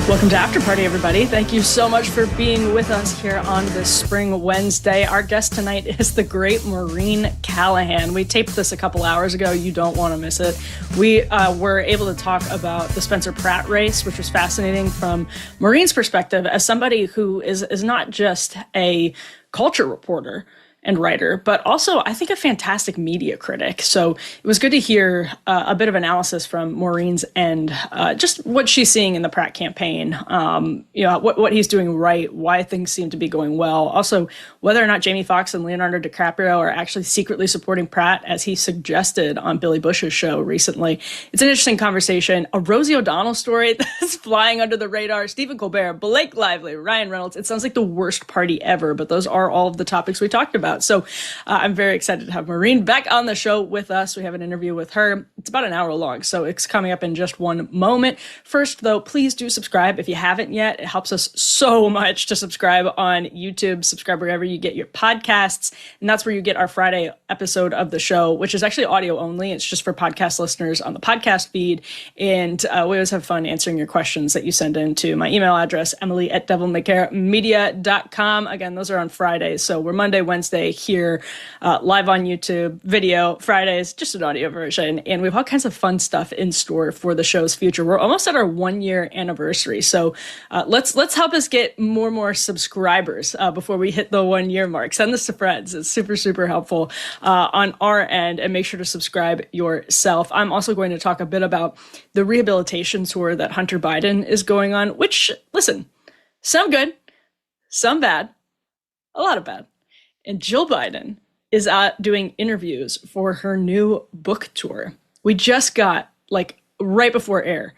Welcome to After Party, everybody. Thank you so much for being with us here on this Spring Wednesday. Our guest tonight is the great Maureen Callahan. We taped this a couple hours ago. You don't want to miss it. We were able to talk about the Spencer Pratt race, which was fascinating from Maureen's perspective as somebody who is not just a culture reporter and writer, but also, I think, a fantastic media critic. So it was good to hear a bit of analysis from Maureen's end, just what she's seeing in the Pratt campaign, what he's doing right, why things seem to be going well. Also, whether or not Jamie Foxx and Leonardo DiCaprio are actually secretly supporting Pratt, as he suggested on Billy Bush's show recently. It's an interesting conversation. A Rosie O'Donnell story that's flying under the radar. Stephen Colbert, Blake Lively, Ryan Reynolds. It sounds like the worst party ever, but those are all of the topics we talked about. So I'm very excited to have Maureen back on the show with us. We have an interview with her. It's about an hour long, so it's coming up in just one moment. First, though, please do subscribe if you haven't yet. It helps us so much to subscribe on YouTube. Subscribe wherever you get your podcasts, and that's where you get our Friday episode of the show, which is actually audio only. It's just for podcast listeners on the podcast feed, and we always have fun answering your questions that you send in to my email address, emily@devilmaycaremedia.com. Again, those are on Fridays, so we're Monday, Wednesday here, live on YouTube, video, Fridays, just an audio version. And we have all kinds of fun stuff in store for the show's future. We're almost at our 1-year anniversary. So let's help us get more subscribers before we hit the 1-year mark. Send this to friends. It's super, super helpful on our end. And make sure to subscribe yourself. I'm also going to talk a bit about the rehabilitation tour that Hunter Biden is going on, which, listen, some good, some bad, a lot of bad. And Jill Biden is out doing interviews for her new book tour. We just got, right before air,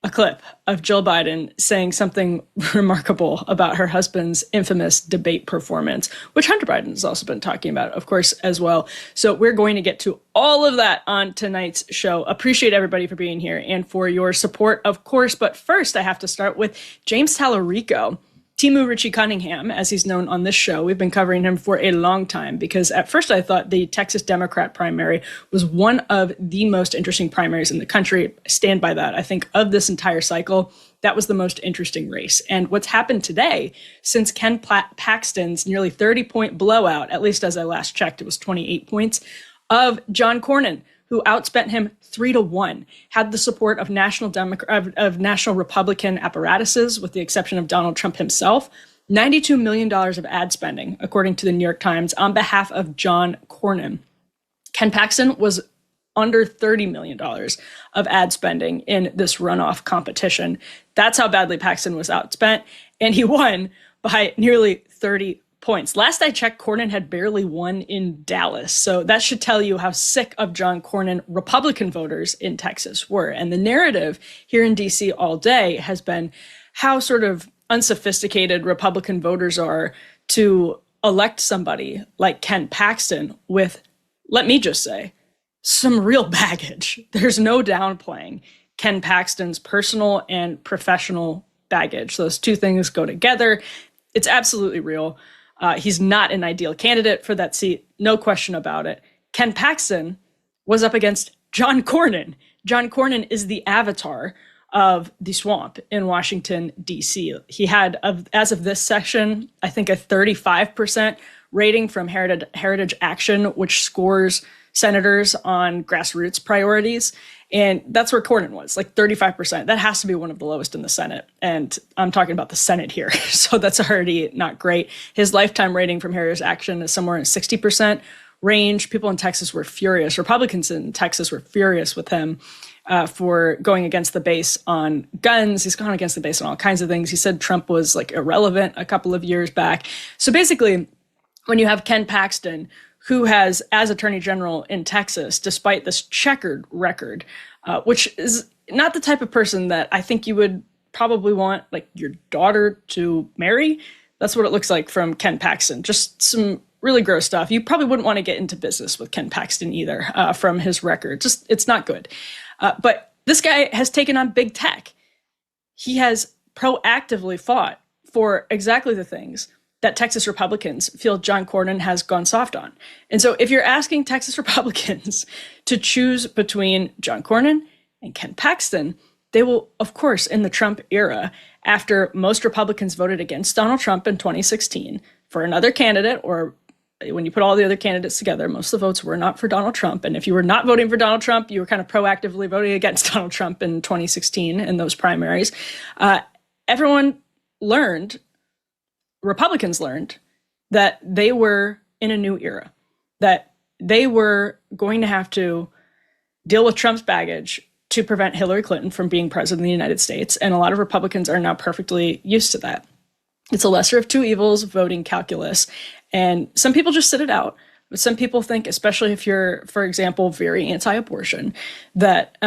a clip of Jill Biden saying something remarkable about her husband's infamous debate performance, which Hunter Biden has also been talking about, of course, as well. So we're going to get to all of that on tonight's show. Appreciate everybody for being here and for your support, of course. But first, I have to start with James Talarico. Timu Richie Cunningham, as he's known on this show. We've been covering him for a long time because at first I thought the Texas Democrat primary was one of the most interesting primaries in the country. I stand by that. I think of this entire cycle, that was the most interesting race. And what's happened today, since Ken Paxton's nearly 30-point blowout, at least as I last checked, it was 28 points, of John Cornyn, who outspent him 3-1, had the support of national Republican apparatuses, with the exception of Donald Trump himself. $92 million of ad spending, according to the New York Times, on behalf of John Cornyn. Ken Paxton was under $30 million of ad spending in this runoff competition. That's how badly Paxton was outspent, and he won by nearly 30 points. Last I checked, Cornyn had barely won in Dallas. So that should tell you how sick of John Cornyn Republican voters in Texas were. And the narrative here in DC all day has been how sort of unsophisticated Republican voters are to elect somebody like Ken Paxton with, let me just say, some real baggage. There's no downplaying Ken Paxton's personal and professional baggage. Those two things go together. It's absolutely real. He's not an ideal candidate for that seat, no question about it. Ken Paxton was up against John Cornyn. John Cornyn is the avatar of the swamp in Washington, D.C. He had, as of this session, I think a 35% rating from Heritage Action, which scores senators on grassroots priorities. And that's where Cornyn was, 35%. That has to be one of the lowest in the Senate. And I'm talking about the Senate here. So that's already not great. His lifetime rating from Heritage Action is somewhere in 60% range. People in Texas were furious. Republicans in Texas were furious with him for going against the base on guns. He's gone against the base on all kinds of things. He said Trump was irrelevant a couple of years back. So basically, when you have Ken Paxton, who has, as Attorney General in Texas, despite this checkered record, which is not the type of person that I think you would probably want your daughter to marry. That's what it looks like from Ken Paxton. Just some really gross stuff. You probably wouldn't want to get into business with Ken Paxton either, from his record. It's not good. But this guy has taken on big tech. He has proactively fought for exactly the things that Texas Republicans feel John Cornyn has gone soft on. And so if you're asking Texas Republicans to choose between John Cornyn and Ken Paxton, they will, of course, in the Trump era, after most Republicans voted against Donald Trump in 2016 for another candidate, or when you put all the other candidates together, most of the votes were not for Donald Trump. And if you were not voting for Donald Trump, you were kind of proactively voting against Donald Trump in 2016 in those primaries. Everyone learned, Republicans learned, that they were in a new era, that they were going to have to deal with Trump's baggage to prevent Hillary Clinton from being president of the United States. And a lot of Republicans are now perfectly used to that. It's a lesser of two evils, voting calculus. And some people just sit it out. But some people think, especially if you're, for example, very anti-abortion, that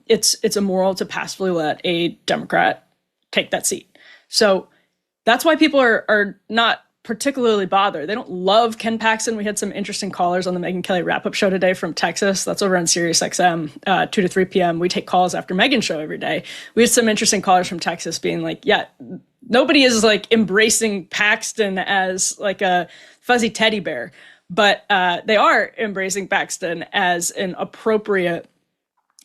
it's immoral to passively let a Democrat take that seat. So that's why people are not particularly bothered. They don't love Ken Paxton. We had some interesting callers on the Megyn Kelly wrap-up show today from Texas. That's over on Sirius XM, 2 to 3 p.m. We take calls after Megyn's show every day. We had some interesting callers from Texas being like, yeah, nobody is like embracing Paxton as like a fuzzy teddy bear, but they are embracing Paxton as an appropriate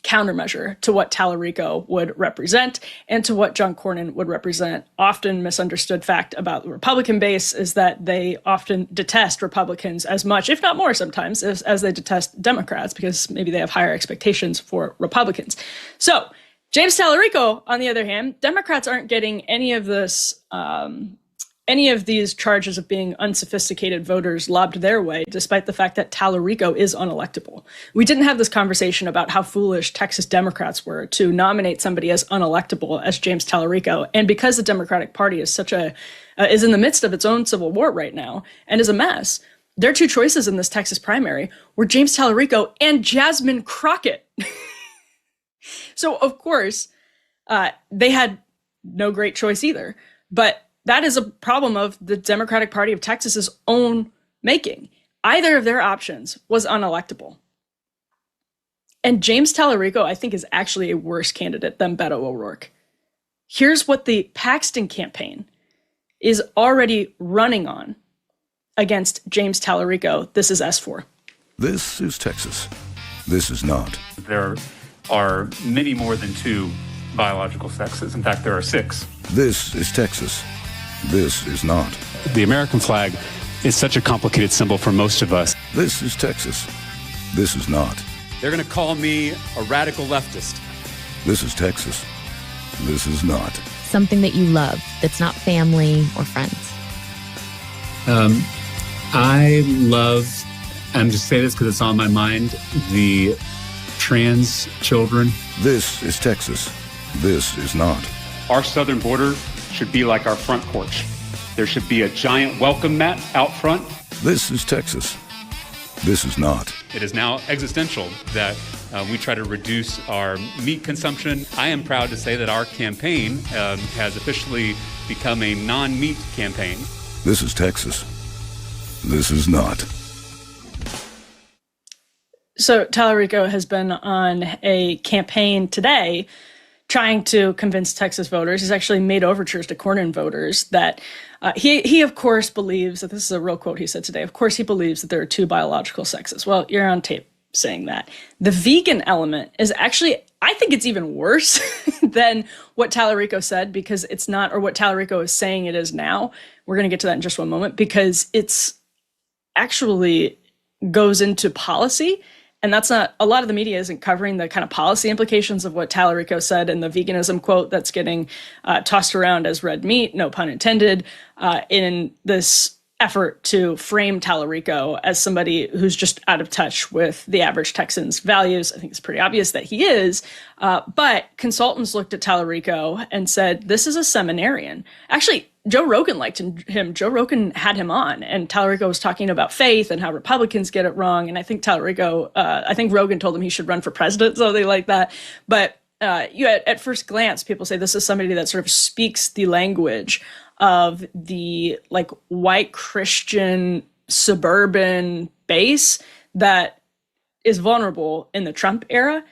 countermeasure to what Talarico would represent and to what John Cornyn would represent. Often misunderstood fact about the Republican base is that they often detest Republicans as much, if not more sometimes, as they detest Democrats, because maybe they have higher expectations for Republicans. So James Talarico, on the other hand, Democrats aren't getting any of this, any of these charges of being unsophisticated voters lobbed their way, despite the fact that Talarico is unelectable. We didn't have this conversation about how foolish Texas Democrats were to nominate somebody as unelectable as James Talarico. And because the Democratic Party is is in the midst of its own civil war right now and is a mess, their two choices in this Texas primary were James Talarico and Jasmine Crockett. So, of course, they had no great choice either. But that is a problem of the Democratic Party of Texas's own making. Either of their options was unelectable. And James Talarico, I think, is actually a worse candidate than Beto O'Rourke. Here's what the Paxton campaign is already running on against James Talarico. This is S4. This is Texas. This is not. There are many more than two biological sexes. In fact, there are 6. This is Texas. This is not. The American flag is such a complicated symbol for most of us. This is Texas. This is not. They're going to call me a radical leftist. This is Texas. This is not. Something that you love that's not family or friends. I love, I'm just saying this because it's on my mind, the trans children. This is Texas. This is not. Our southern border should be like our front porch. There should be a giant welcome mat out front. This is Texas. This is not. It is now existential that we try to reduce our meat consumption. I am proud to say that our campaign has officially become a non-meat campaign. This is Texas. This is not. So Talarico has been on a campaign today trying to convince Texas voters. He's actually made overtures to Cornyn voters that he of course believes that, this is a real quote he said today, of course he believes that there are two biological sexes. Well, you're on tape saying that. The vegan element is actually, I think it's even worse than what Talarico said, because it's not, or what Talarico is saying it is now. We're going to get to that in just one moment, because it's actually goes into policy. And that's not, a lot of the media isn't covering the kind of policy implications of what Talarico said in the veganism quote that's getting tossed around as red meat, no pun intended, in this effort to frame Talarico as somebody who's just out of touch with the average Texan's values. I think it's pretty obvious that he is. But consultants looked at Talarico and said, this is a seminarian. Actually, Joe Rogan liked him. Joe Rogan had him on, and Talarico was talking about faith and how Republicans get it wrong. And I think I think Rogan told him he should run for president, something like that. But at first glance, people say this is somebody that sort of speaks the language of the like white Christian suburban base that is vulnerable in the Trump era.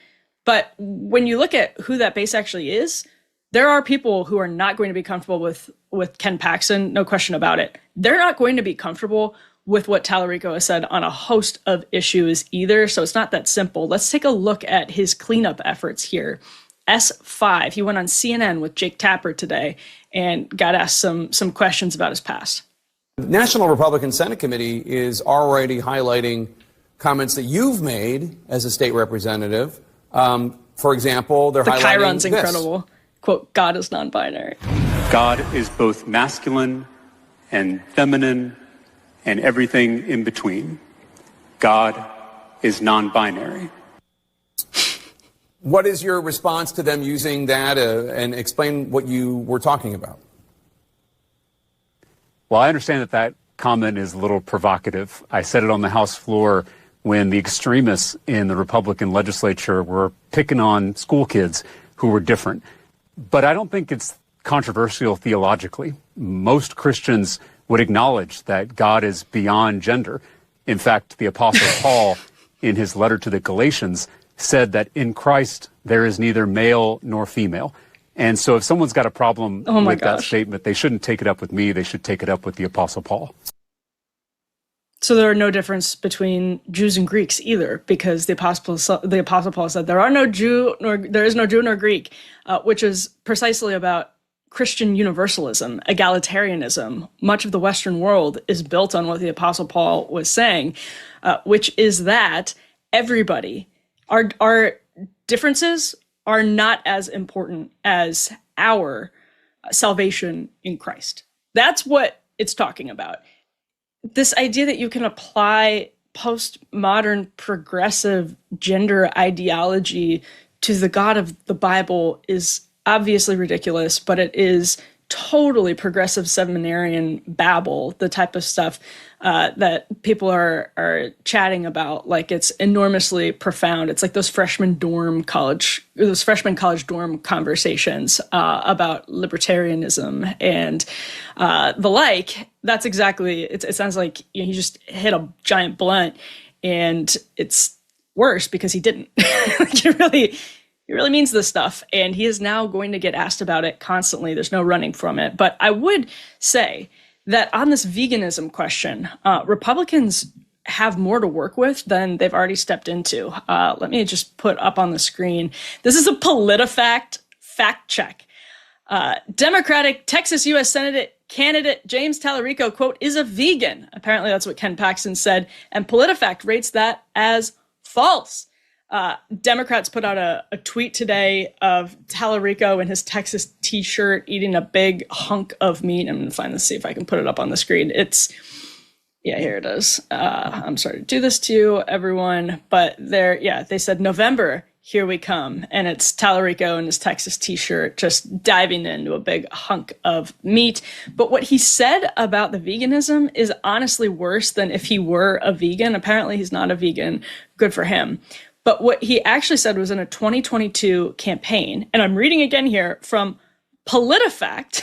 But when you look at who that base actually is, there are people who are not going to be comfortable with Ken Paxton, no question about it. They're not going to be comfortable with what Talarico has said on a host of issues either. So it's not that simple. Let's take a look at his cleanup efforts here S5. He went on CNN with Jake Tapper today and got asked some questions about his past. The National Republican Senate Committee is already highlighting comments that you've made as a state representative. For example, they're highlighting Chiron's this. incredible. Quote, God is non-binary. God is both masculine and feminine and everything in between. God is non-binary. What is your response to them using that and explain what you were talking about? Well, I understand that comment is a little provocative. I said it on the House floor when the extremists in the Republican legislature were picking on school kids who were different. But I don't think it's controversial theologically. Most Christians would acknowledge that God is beyond gender. In fact, the Apostle Paul, in his letter to the Galatians, said that in Christ there is neither male nor female. And so if someone's got a problem with that statement, they shouldn't take it up with me. They should take it up with the Apostle Paul. So there are no difference between Jews and Greeks either, because the Apostle Paul said there is no Jew nor Greek, which is precisely about Christian universalism, egalitarianism. Much of the Western world is built on what the Apostle Paul was saying, which is that everybody, our differences are not as important as our salvation in Christ. That's what it's talking about. This idea that you can apply postmodern progressive gender ideology to the God of the Bible is obviously ridiculous, but it is totally progressive seminarian babble, the type of stuff that people are chatting about like it's enormously profound. It's like those freshman college dorm conversations about libertarianism and the like. That's exactly, it sounds like he just hit a giant blunt, and it's worse because he didn't. He really means this stuff, and he is now going to get asked about it constantly. There's no running from it. But I would say that on this veganism question, Republicans have more to work with than they've already stepped into. Let me just put up on the screen. This is a PolitiFact fact check. Democratic Texas U.S. Senate candidate James Talarico, quote, is a vegan. Apparently that's what Ken Paxton said. And PolitiFact rates that as false. Democrats put out a tweet today of Talarico in his Texas t-shirt eating a big hunk of meat. I'm going to find this, see if I can put it up on the screen. Here it is. I'm sorry to do this to you, everyone. But they said November, here we come. And it's Talarico in his Texas t-shirt just diving into a big hunk of meat. But what he said about the veganism is honestly worse than if he were a vegan. Apparently he's not a vegan. Good for him. But what he actually said was in a 2022 campaign, and I'm reading again here from PolitiFact,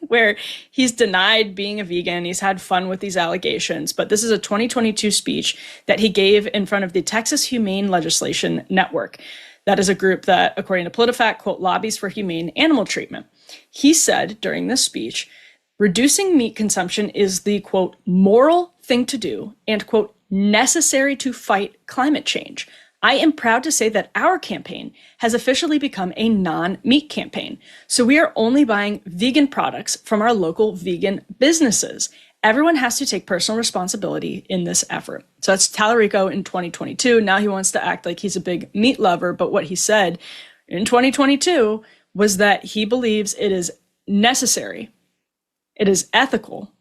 where he's denied being a vegan. He's had fun with these allegations, but this is a 2022 speech that he gave in front of the Texas Humane Legislation Network. That is a group that, according to PolitiFact, quote, lobbies for humane animal treatment. He said during this speech, reducing meat consumption is the, quote, moral thing to do and, quote, necessary to fight climate change. I am proud to say that our campaign has officially become a non-meat campaign. So we are only buying vegan products from our local vegan businesses. Everyone has to take personal responsibility in this effort. So that's Talarico in 2022. Now he wants to act like he's a big meat lover. But what he said in 2022 was that he believes it is necessary, it is ethical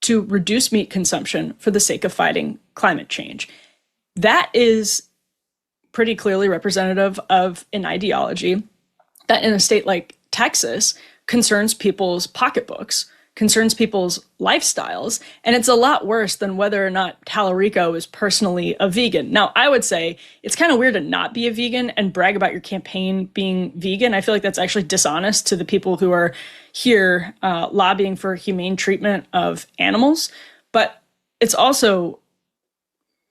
to reduce meat consumption for the sake of fighting climate change. That is pretty clearly representative of an ideology that in a state like Texas concerns people's pocketbooks, concerns people's lifestyles, and it's a lot worse than whether or not Talarico is personally a vegan. Now, I would say it's kind of weird to not be a vegan and brag about your campaign being vegan. I feel like that's actually dishonest to the people who are here lobbying for humane treatment of animals, but it's also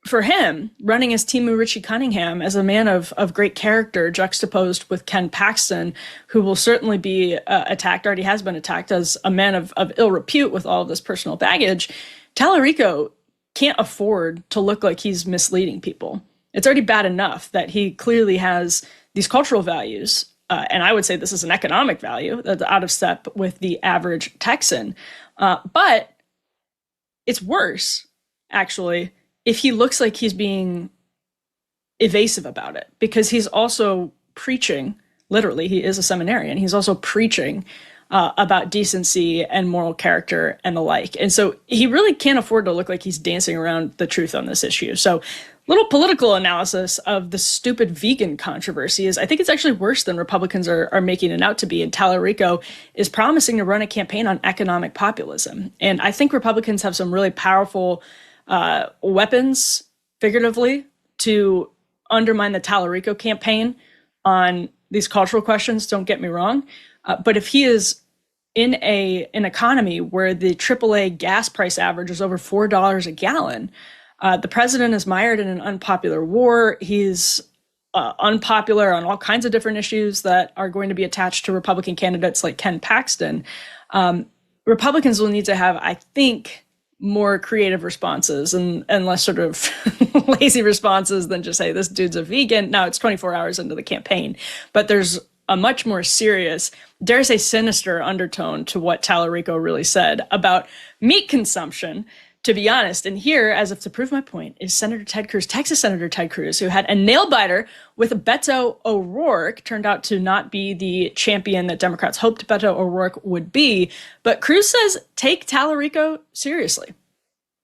for him, running as Timu Ritchie Cunningham as a man of great character juxtaposed with Ken Paxton, who will certainly be attacked, already has been attacked as a man of ill repute with all of this personal baggage, Talarico can't afford to look like he's misleading people. It's already bad enough that he clearly has these cultural values and I would say this is an economic value that's out of step with the average Texan. But it's worse, actually, if he looks like he's being evasive about it, because he's also preaching, literally, he is a seminarian, he's also preaching about decency and moral character and the like. And so he really can't afford to look like he's dancing around the truth on this issue. So little political analysis of the stupid vegan controversy is I think it's actually worse than Republicans are making it out to be. And Talarico is promising to run a campaign on economic populism. And I think Republicans have some really powerful weapons, figuratively, to undermine the Talarico campaign on these cultural questions, don't get me wrong. But if he is in an economy where the AAA gas price average is over $4 a gallon, the president is mired in an unpopular war. He's unpopular on all kinds of different issues that are going to be attached to Republican candidates like Ken Paxton. Republicans will need to have, I think, more creative responses and less sort of lazy responses than just say, this dude's a vegan. Now it's 24 hours into the campaign, but there's a much more serious, dare I say sinister undertone to what Talarico really said about meat consumption, to be honest. And here, as if to prove my point, is Senator Ted Cruz, Texas Senator Ted Cruz, who had a nail biter with Beto O'Rourke, turned out to not be the champion that Democrats hoped Beto O'Rourke would be. But Cruz says, take Talarico seriously.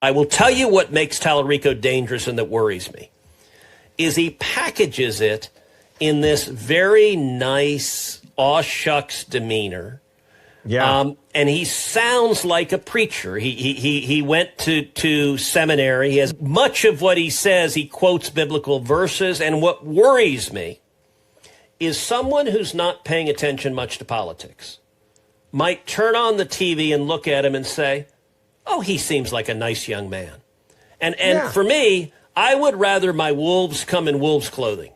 I will tell you what makes Talarico dangerous and that worries me, is he packages it in this very nice, aw shucks demeanor. Yeah. And he sounds like a preacher. He went to seminary. He has much of what he says. He quotes biblical verses. And what worries me is someone who's not paying attention much to politics might turn on the TV and look at him and say, oh, he seems like a nice young man. And for me, I would rather my wolves come in wolves' clothing.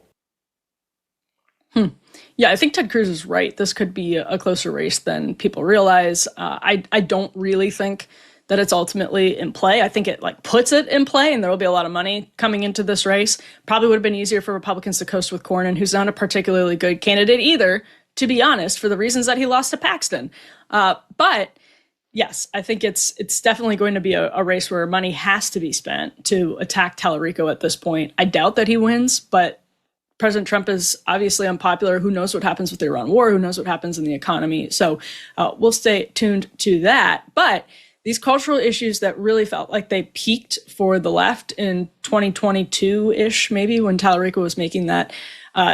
Yeah, I think Ted Cruz is right. This could be a closer race than people realize. I don't really think that it's ultimately in play. I think it puts it in play, and there will be a lot of money coming into this race. Probably would have been easier for Republicans to coast with Cornyn, who's not a particularly good candidate either, to be honest, for the reasons that he lost to Paxton. But yes, I think it's definitely going to be a race where money has to be spent to attack Talarico at this point. I doubt that he wins, but President Trump is obviously unpopular. Who knows what happens with the Iran war? Who knows what happens in the economy? So we'll stay tuned to that. But these cultural issues that really felt like they peaked for the left in 2022-ish, maybe, when Talarico was making that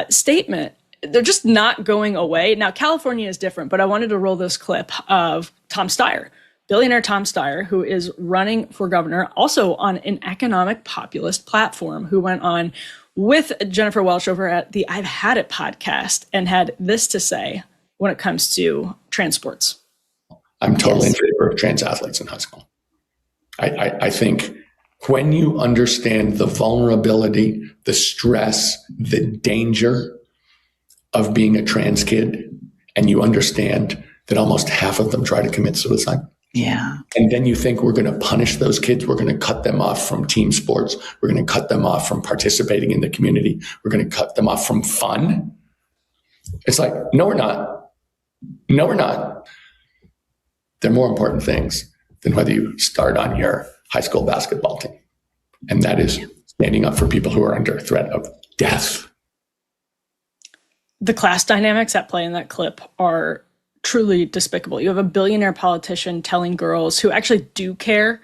statement, they're just not going away. Now, California is different, but I wanted to roll this clip of Tom Steyer, billionaire Tom Steyer, who is running for governor, also on an economic populist platform, who went on with Jennifer Welch over at the I've Had It podcast and had this to say when it comes to trans sports. I'm totally in favor of trans athletes in high school. I think when you understand the vulnerability, the stress, the danger of being a trans kid, and you understand that almost half of them try to commit suicide. Yeah. And then you think we're going to punish those kids. We're going to cut them off from team sports. We're going to cut them off from participating in the community. We're going to cut them off from fun. It's like, no, we're not. No, we're not. There are more important things than whether you start on your high school basketball team. And that is standing up for people who are under threat of death. The class dynamics at play in that clip are truly despicable. You have a billionaire politician telling girls who actually do care,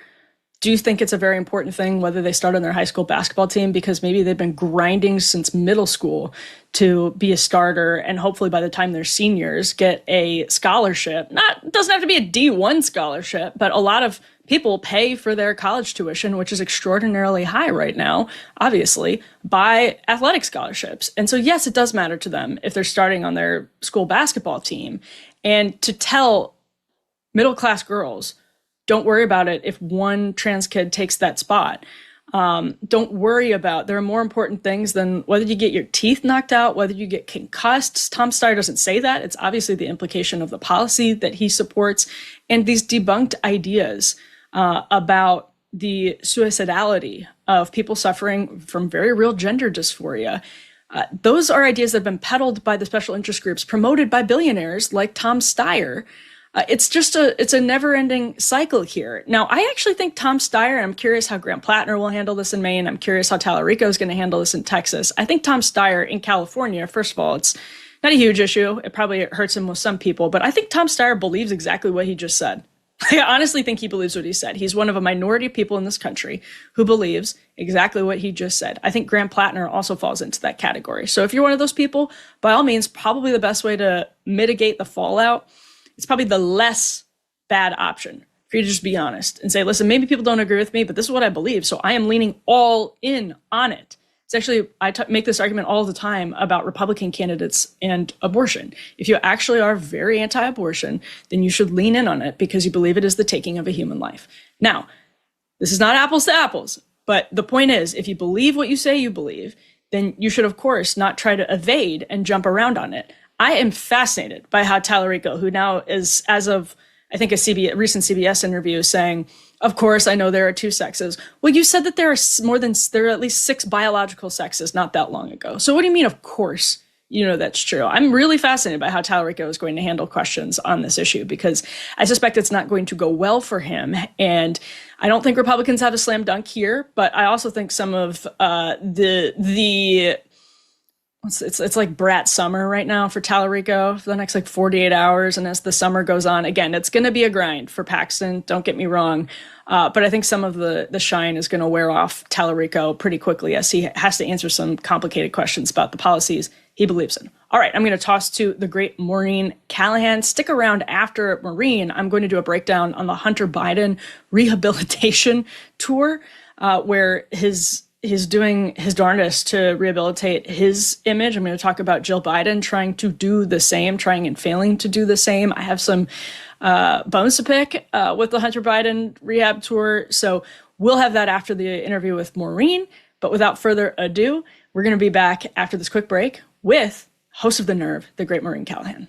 do think it's a very important thing whether they start on their high school basketball team, because maybe they've been grinding since middle school to be a starter, and hopefully by the time they're seniors get a scholarship. Doesn't have to be a D1 scholarship, but a lot of people pay for their college tuition, which is extraordinarily high right now, obviously, by athletic scholarships. And so yes, it does matter to them if they're starting on their school basketball team. And to tell middle-class girls, don't worry about it if one trans kid takes that spot. Don't worry about, there are more important things than whether you get your teeth knocked out, whether you get concussed. Tom Steyer doesn't say that. It's obviously the implication of the policy that he supports. And these debunked ideas about the suicidality of people suffering from very real gender dysphoria. Those are ideas that have been peddled by the special interest groups, promoted by billionaires like Tom Steyer. It's a never-ending cycle here. Now, I actually think Tom Steyer, I'm curious how Graham Plattner will handle this in Maine. I'm curious how Talarico is going to handle this in Texas. I think Tom Steyer in California, first of all, it's not a huge issue. It probably hurts him with some people, but I think Tom Steyer believes exactly what he just said. I honestly think he believes what he said. He's one of a minority of people in this country who believes exactly what he just said. I think Graham Plattner also falls into that category. So if you're one of those people, by all means, probably the best way to mitigate the fallout, it's probably the less bad option for you to just be honest and say, listen, maybe people don't agree with me, but this is what I believe. So I am leaning all in on it. It's actually, make this argument all the time about Republican candidates and abortion. If you actually are very anti-abortion, then you should lean in on it because you believe it is the taking of a human life. Now, this is not apples to apples, but the point is, if you believe what you say you believe, then you should, of course, not try to evade and jump around on it. I am fascinated by how Talarico, who now is, as of, I think, a recent CBS interview saying, of course, I know there are two sexes. Well, you said that there are at least 6 biological sexes not that long ago. So what do you mean, of course, you know that's true? I'm really fascinated by how Talarico is going to handle questions on this issue because I suspect it's not going to go well for him. And I don't think Republicans have a slam dunk here, but I also think some of it's like brat summer right now for Talarico for the next 48 hours. And as the summer goes on, again, it's going to be a grind for Paxton. Don't get me wrong. But I think some of the shine is going to wear off Talarico pretty quickly as he has to answer some complicated questions about the policies he believes in. All right, I'm going to toss to the great Maureen Callahan. Stick around after Maureen. I'm going to do a breakdown on the Hunter Biden rehabilitation tour, where he's doing his darndest to rehabilitate his image. I'm going to talk about Jill Biden trying to do the same, trying and failing to do the same. I have some bones to pick with the Hunter Biden rehab tour. So we'll have that after the interview with Maureen. But without further ado, we're going to be back after this quick break with host of The Nerve, the great Maureen Callahan.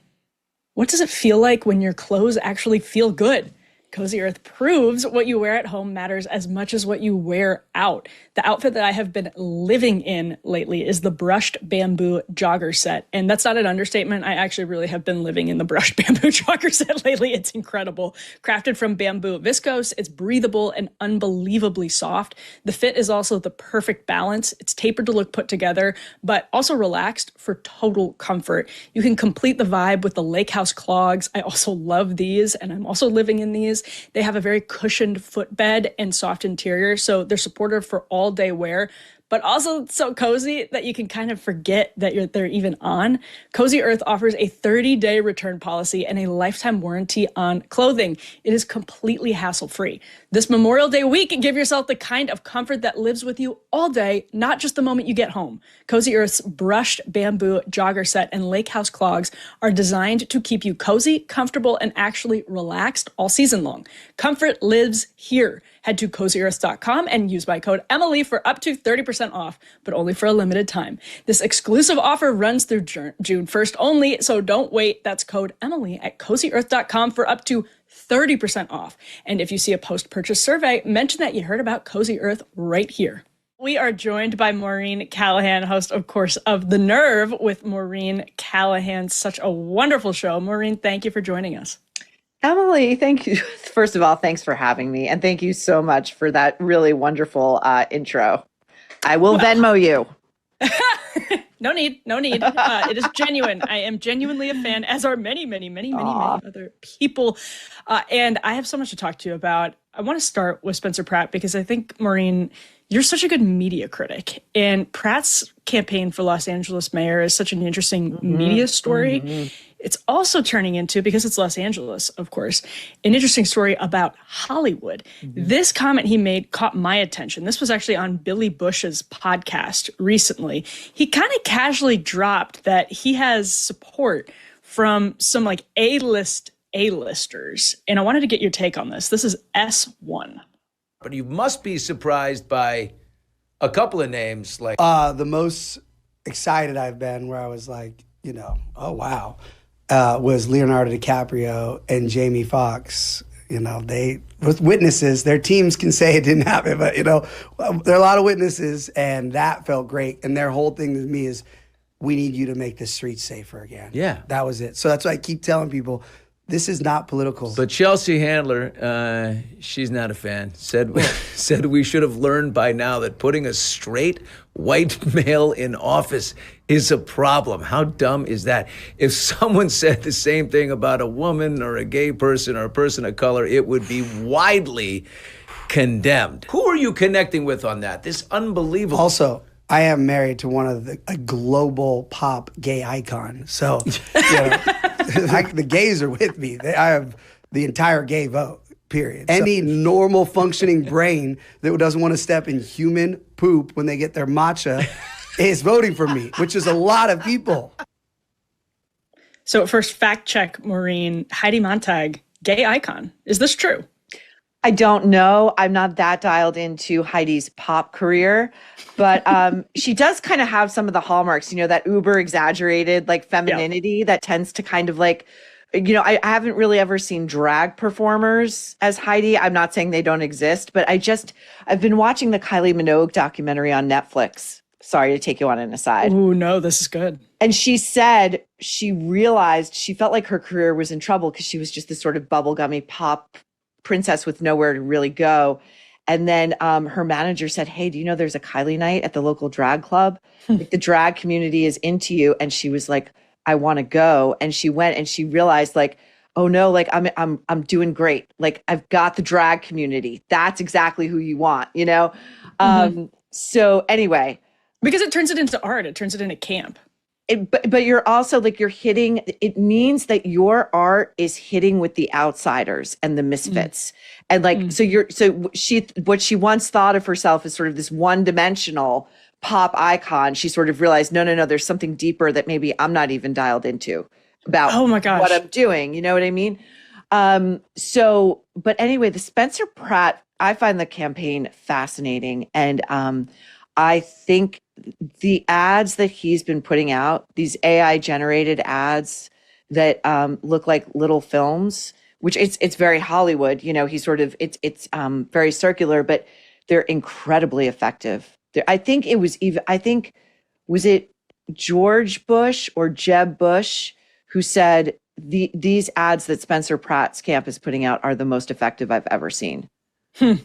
What does it feel like when your clothes actually feel good? Cozy Earth proves what you wear at home matters as much as what you wear out. The outfit that I have been living in lately is the brushed bamboo jogger set. And that's not an understatement. I actually really have been living in the brushed bamboo jogger set lately. It's incredible. Crafted from bamboo viscose, it's breathable and unbelievably soft. The fit is also the perfect balance. It's tapered to look put together, but also relaxed for total comfort. You can complete the vibe with the lake house clogs. I also love these, and I'm also living in these. They have a very cushioned footbed and soft interior, so they're supportive for all day wear, but also so cozy that you can kind of forget that they're even on. Cozy Earth offers a 30-day return policy and a lifetime warranty on clothing. It is completely hassle-free. This Memorial Day week, give yourself the kind of comfort that lives with you all day, not just the moment you get home. Cozy Earth's brushed bamboo jogger set and lake house clogs are designed to keep you cozy, comfortable, and actually relaxed all season long. Comfort lives here. Head to CozyEarth.com and use my code Emily for up to 30% off, but only for a limited time. This exclusive offer runs through June 1st only, so don't wait. That's code Emily at CozyEarth.com for up to 30% off. And if you see a post-purchase survey, mention that you heard about Cozy Earth right here. We are joined by Maureen Callahan, host, of course, of The Nerve with Maureen Callahan. Such a wonderful show. Maureen, thank you for joining us. Emily, thank you. First of all, thanks for having me. And thank you so much for that really wonderful intro. I will Venmo you. No need. It is genuine. I am genuinely a fan, as are many other people. And I have so much to talk to you about. I want to start with Spencer Pratt because I think, Maureen, you're such a good media critic. And Pratt's campaign for Los Angeles mayor is such an interesting media story. Mm-hmm. It's also turning into, because it's Los Angeles, of course, an interesting story about Hollywood. Mm-hmm. This comment he made caught my attention. This was actually on Billy Bush's podcast recently. He kind of casually dropped that he has support from some A-listers. And I wanted to get your take on this. This is S1. But you must be surprised by a couple of names. Like the most excited I've been, where I was like, oh, wow. Was Leonardo DiCaprio and Jamie Foxx. They, with witnesses, their teams can say it didn't happen, but, there are a lot of witnesses, and that felt great. And their whole thing to me is we need you to make the streets safer again. Yeah. That was it. So that's why I keep telling people, this is not political. But Chelsea Handler, she's not a fan. Said we should have learned by now that putting a straight white male in office is a problem. How dumb is that? If someone said the same thing about a woman or a gay person or a person of color, it would be widely condemned. Who are you connecting with on that? This unbelievable. Also, I am married to one of a global pop gay icon. So, the gays are with me. I have the entire gay vote, period. Any normal functioning brain that doesn't want to step in human poop when they get their matcha is voting for me, which is a lot of people. So first, fact check, Maureen. Heidi Montag, gay icon. Is this true? I don't know. I'm not that dialed into Heidi's pop career, but she does kind of have some of the hallmarks, that uber exaggerated like femininity that tends to kind of like, I haven't really ever seen drag performers as Heidi. I'm not saying they don't exist, but I've been watching the Kylie Minogue documentary on Netflix. Sorry to take you on an aside. Ooh, no, this is good. And she said she realized she felt like her career was in trouble because she was just this sort of bubblegummy pop princess with nowhere to really go. And then her manager said, hey, do you know there's a Kylie night at the local drag club? Like, the drag community is into you. And she was like, I want to go. And she went and she realized like, oh no, like I'm doing great. Like, I've got the drag community. That's exactly who you want, So anyway. Because it turns it into art. It turns it into camp. But you're also like, it means that your art is hitting with the outsiders and the misfits. And like, what she once thought of herself as sort of this one-dimensional pop icon, she sort of realized, no, there's something deeper that maybe I'm not even dialed into about what I'm doing. You know what I mean? But anyway, the Spencer Pratt, I find the campaign fascinating. And I think the ads that he's been putting out, these AI generated ads that look like little films, which it's very Hollywood, he's sort of, it's very circular, but they're incredibly effective. I think was it George Bush or Jeb Bush who said these ads that Spencer Pratt's camp is putting out are the most effective I've ever seen. Have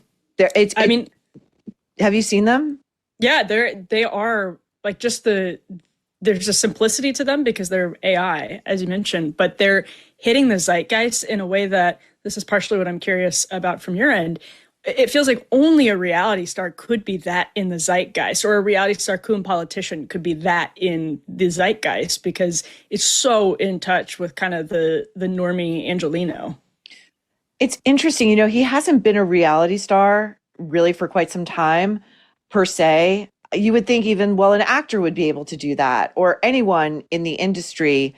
you seen them? Yeah, they are like there's a simplicity to them because they're AI, as you mentioned, but they're hitting the zeitgeist in a way that, this is partially what I'm curious about from your end. It feels like only a reality star could be that in the zeitgeist, or a reality star coon politician could be that in the zeitgeist, because it's so in touch with kind of the normie Angelino. It's interesting, he hasn't been a reality star really for quite some time. Per se, you would think even, an actor would be able to do that, or anyone in the industry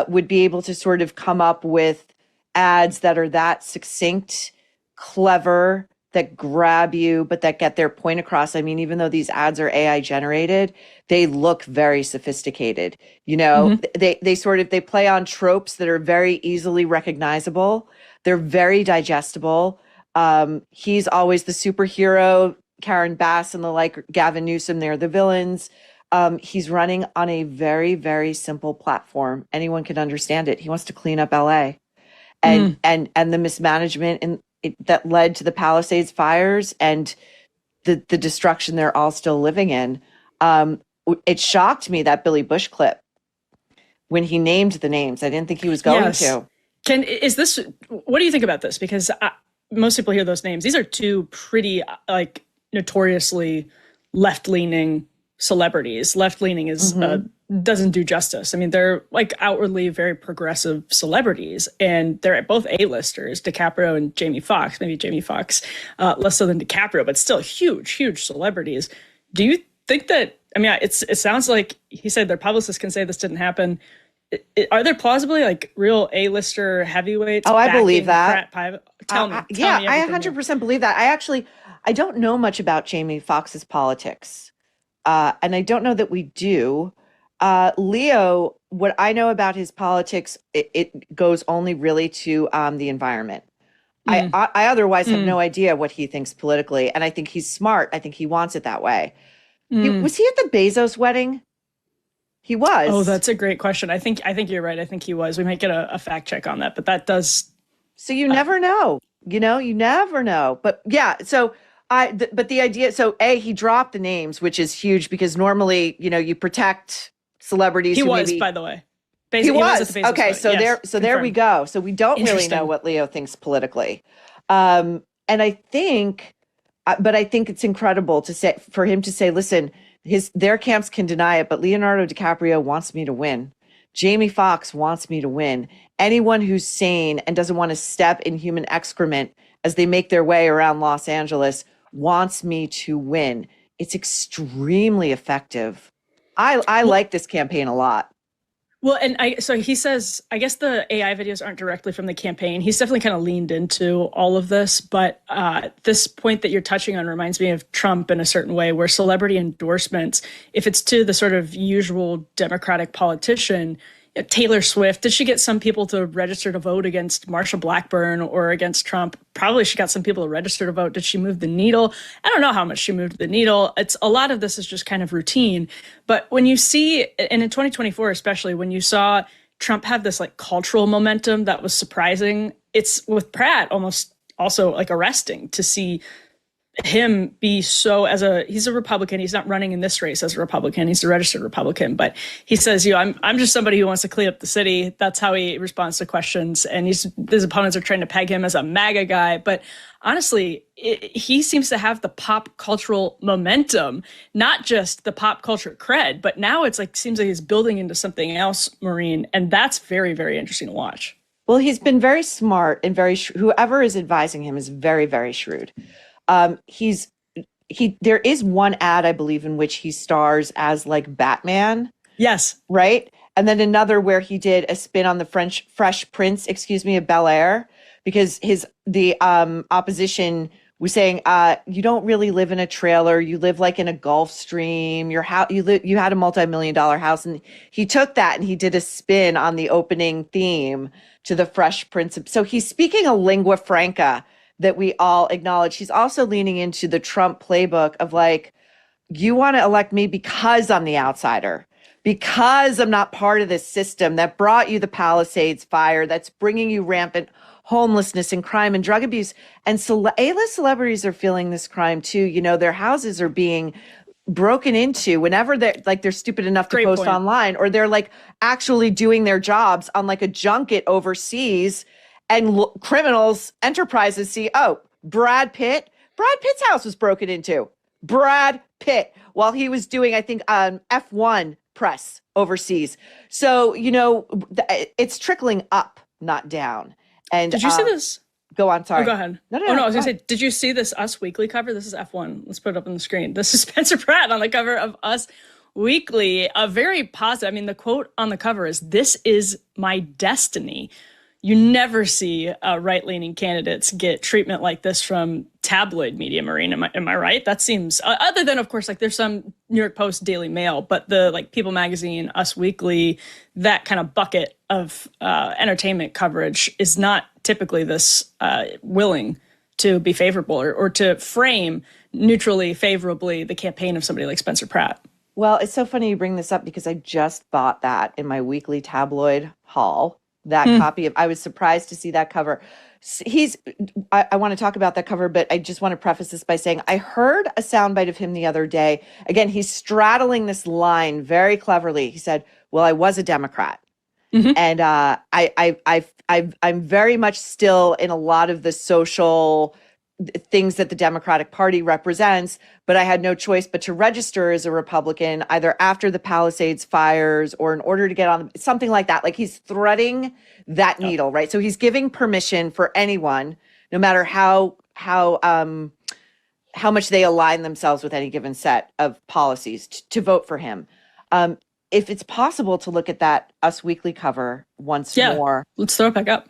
would be able to sort of come up with ads that are that succinct, clever, that grab you, but that get their point across. I mean, even though these ads are AI generated, they look very sophisticated. They play on tropes that are very easily recognizable. They're very digestible. He's always the superhero. Karen Bass and the like, Gavin Newsom, they're the villains. He's running on a very, very simple platform. Anyone can understand it. He wants to clean up LA. And the mismanagement that led to the Palisades fires and the destruction they're all still living in. It shocked me, that Billy Bush clip, when he named the names. I didn't think he was going to. What do you think about this? Because most people hear those names. These are two pretty notoriously left-leaning celebrities. Left-leaning is doesn't do justice. I mean, they're like outwardly very progressive celebrities, and they're both A-listers, DiCaprio and Jamie Foxx. Maybe Jamie Foxx less so than DiCaprio, but still huge celebrities. Do you think that? I mean, it sounds like he said their publicists can say this didn't happen. Are there plausibly like real A-lister heavyweights? Oh, I believe that. Tell me. I 100% believe that. I don't know much about Jamie Foxx's politics, and I don't know that we do. Leo, what I know about his politics, it goes only really to the environment. I otherwise have no idea what he thinks politically, and I think he's smart. I think he wants it that way. Was he at the Bezos wedding? He was. Oh, that's a great question. I think you're right. I think he was. We might get a fact check on that, but that does. So you never know. You never know. But yeah, so but the idea, so he dropped the names, which is huge because normally, you protect celebrities. He who was, maybe, by the way. He was. At the Bezos Okay, vote. so Yes, there we go. So we don't really know what Leo thinks politically. And I think it's incredible for him to say, listen, their camps can deny it, but Leonardo DiCaprio wants me to win. Jamie Foxx wants me to win. Anyone who's sane and doesn't want to step in human excrement as they make their way around Los Angeles wants me to win. It's extremely effective. I like this campaign a lot. Well, so he says, I guess the AI videos aren't directly from the campaign. He's definitely kind of leaned into all of this, but this point that you're touching on reminds me of Trump in a certain way, where celebrity endorsements, if it's to the sort of usual Democratic politician, Taylor Swift, did she get some people to register to vote against Marsha Blackburn or against Trump? Probably she got some people to register to vote. Did she move the needle? I don't know how much she moved the needle. A lot of this is just kind of routine. But when you see, and in 2024 especially, when you saw Trump have this like cultural momentum that was surprising, it's with Pratt almost also like arresting to see him be so he's a Republican. He's not running in this race as a Republican. He's a registered Republican, but he says, I'm just somebody who wants to clean up the city. That's how he responds to questions. And his opponents are trying to peg him as a MAGA guy. But honestly, he seems to have the pop cultural momentum, not just the pop culture cred, but now it's like, seems like he's building into something else, Maureen. And that's very, very interesting to watch. Well, he's been very smart and whoever is advising him is very, very shrewd. There is one ad, I believe, in which he stars as like Batman. Yes. Right. And then another where he did a spin on the Fresh Prince, of Bel-Air, because the opposition was saying, you don't really live in a trailer. You live like in a Gulf Stream. You had a multi-million-dollar house. And he took that and he did a spin on the opening theme to the Fresh Prince. So he's speaking a lingua franca that we all acknowledge. He's also leaning into the Trump playbook of like, you want to elect me because I'm the outsider, because I'm not part of this system that brought you the Palisades fire, that's bringing you rampant homelessness and crime and drug abuse. And A-list celebrities are feeling this crime too. Their houses are being broken into whenever they're stupid enough to post online, or they're like actually doing their jobs on like a junket overseas. And criminals, enterprises see, Brad Pitt's house was broken into. Brad Pitt, while he was doing, I think, F1 press overseas. So, it's trickling up, not down. And did you see this? Go on, sorry. Oh, go ahead. No, I was going to say, did you see this Us Weekly cover? This is F1. Let's put it up on the screen. This is Spencer Pratt on the cover of Us Weekly. A very positive, the quote on the cover is, "This is my destiny." You never see right-leaning candidates get treatment like this from tabloid media, Maureen. Am I right? That seems, other than, of course, like there's some New York Post, Daily Mail, but the like People Magazine, Us Weekly, that kind of bucket of entertainment coverage is not typically this willing to be favorable or to frame neutrally, favorably the campaign of somebody like Spencer Pratt. Well, it's so funny you bring this up because I just bought that in my weekly tabloid haul. That copy of, I was surprised to see that cover. I want to talk about that cover, but I just want to preface this by saying I heard a soundbite of him the other day. Again, he's straddling this line very cleverly. He said, well, I was a Democrat. Mm-hmm. And I'm very much still in a lot of the social things that the Democratic Party represents, but I had no choice but to register as a Republican either after the Palisades fires or in order to get on something like that. Like he's threading that needle, right? So he's giving permission for anyone, no matter how much they align themselves with any given set of policies, to vote for him. If it's possible to look at that Us Weekly cover once more. Let's throw it back up.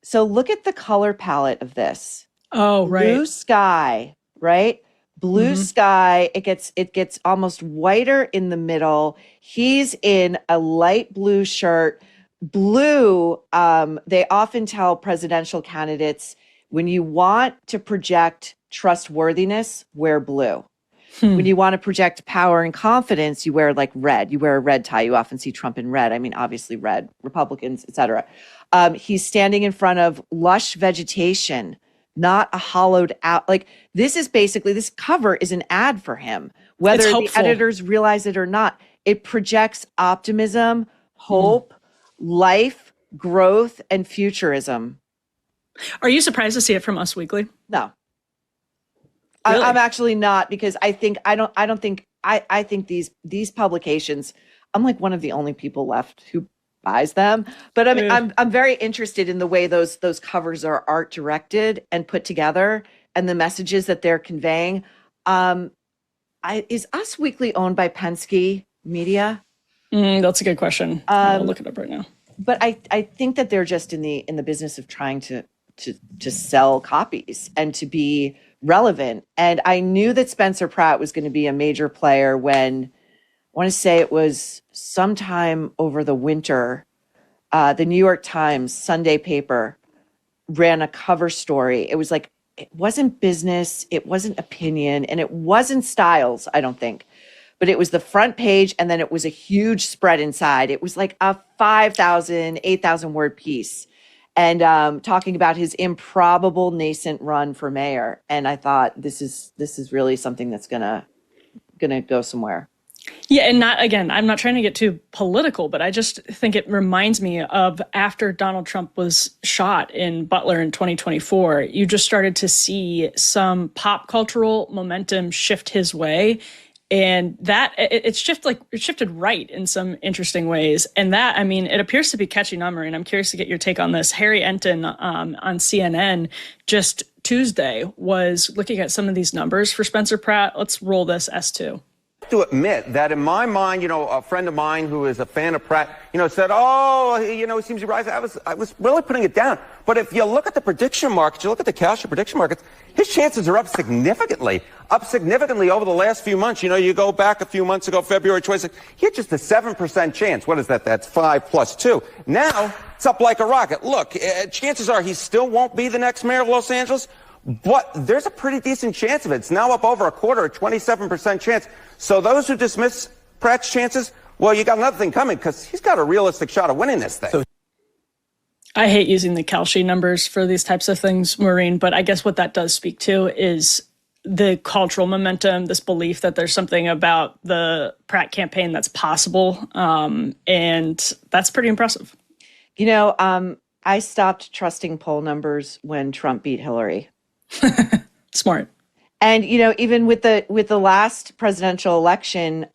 So look at the color palette of this. Oh, right. Blue sky, right? Blue sky. It gets almost whiter in the middle. He's in a light blue shirt. Blue, they often tell presidential candidates, when you want to project trustworthiness, wear blue. When you want to project power and confidence, you wear like red. You wear a red tie. You often see Trump in red. I mean, obviously red, Republicans, etc. He's standing in front of lush vegetation, not a hollowed out. Like this is basically, this cover is an ad for him, whether the editors realize it or not. It projects optimism, hope, life, growth, and futurism. Are you surprised to see it from Us Weekly? No. Really? I'm actually not, because I think these publications, I'm like one of the only people left who buys them. But I mean, I'm very interested in the way those covers are art directed and put together, and the messages that they're conveying. Is Us Weekly owned by Penske Media? That's a good question. I'll look it up right now. But I think that they're just in the business of trying to sell copies and to be relevant. And I knew that Spencer Pratt was going to be a major player when, I want to say it was sometime over the winter, the New York Times Sunday paper ran a cover story. It was like, it wasn't business, it wasn't opinion, and it wasn't styles, I don't think. But it was the front page, and then it was a huge spread inside. It was like a 5,000, 8,000 word piece. And talking about his improbable nascent run for mayor. And I thought, this is really something that's gonna go somewhere. Yeah, and I'm not trying to get too political, but I just think it reminds me of after Donald Trump was shot in Butler in 2024, you just started to see some pop cultural momentum shift his way. And that it shifted right in some interesting ways. And that, I mean, it appears to be catching on, Maureen. I'm curious to get your take on this. Harry Enton on CNN just Tuesday was looking at some of these numbers for Spencer Pratt. Let's roll this S2. To admit that in my mind, a friend of mine who is a fan of Pratt, said, oh, he seems to rise. I was really putting it down. But if you look at the prediction markets, you look at the Kalshi prediction markets, his chances are up significantly over the last few months. You go back a few months ago, February 26th, he had just a 7% chance. What is that? That's 5 plus 2. Now it's up like a rocket. Look, chances are he still won't be the next mayor of Los Angeles, but there's a pretty decent chance of it. It's now up over a quarter, a 27% chance. So those who dismiss Pratt's chances, well, you got another thing coming, because he's got a realistic shot of winning this thing. I hate using the Kalshi numbers for these types of things, Maureen, but I guess what that does speak to is the cultural momentum, this belief that there's something about the Pratt campaign that's possible. And that's pretty impressive. I stopped trusting poll numbers when Trump beat Hillary. Smart. And, even with the last presidential election,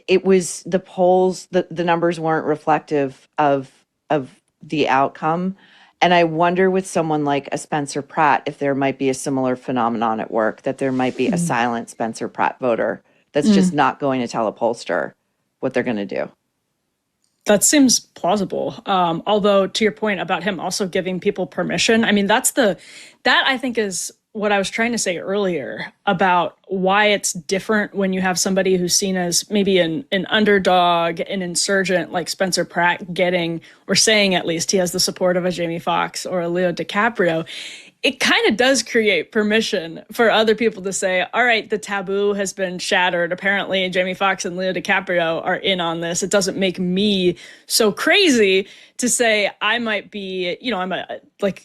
it was the polls, the numbers weren't reflective of the outcome. And I wonder with someone like a Spencer Pratt, if there might be a similar phenomenon at work, that there might be a silent Spencer Pratt voter that's just not going to tell a pollster what they're going to do. That seems plausible. Although, to your point about him also giving people permission, I mean, that I think is what I was trying to say earlier about why it's different when you have somebody who's seen as maybe an underdog, an insurgent like Spencer Pratt getting, or saying at least he has the support of a Jamie Foxx or a Leo DiCaprio. It kind of does create permission for other people to say, all right, the taboo has been shattered. Apparently, Jamie Foxx and Leo DiCaprio are in on this. It doesn't make me so crazy to say I might be, I'm a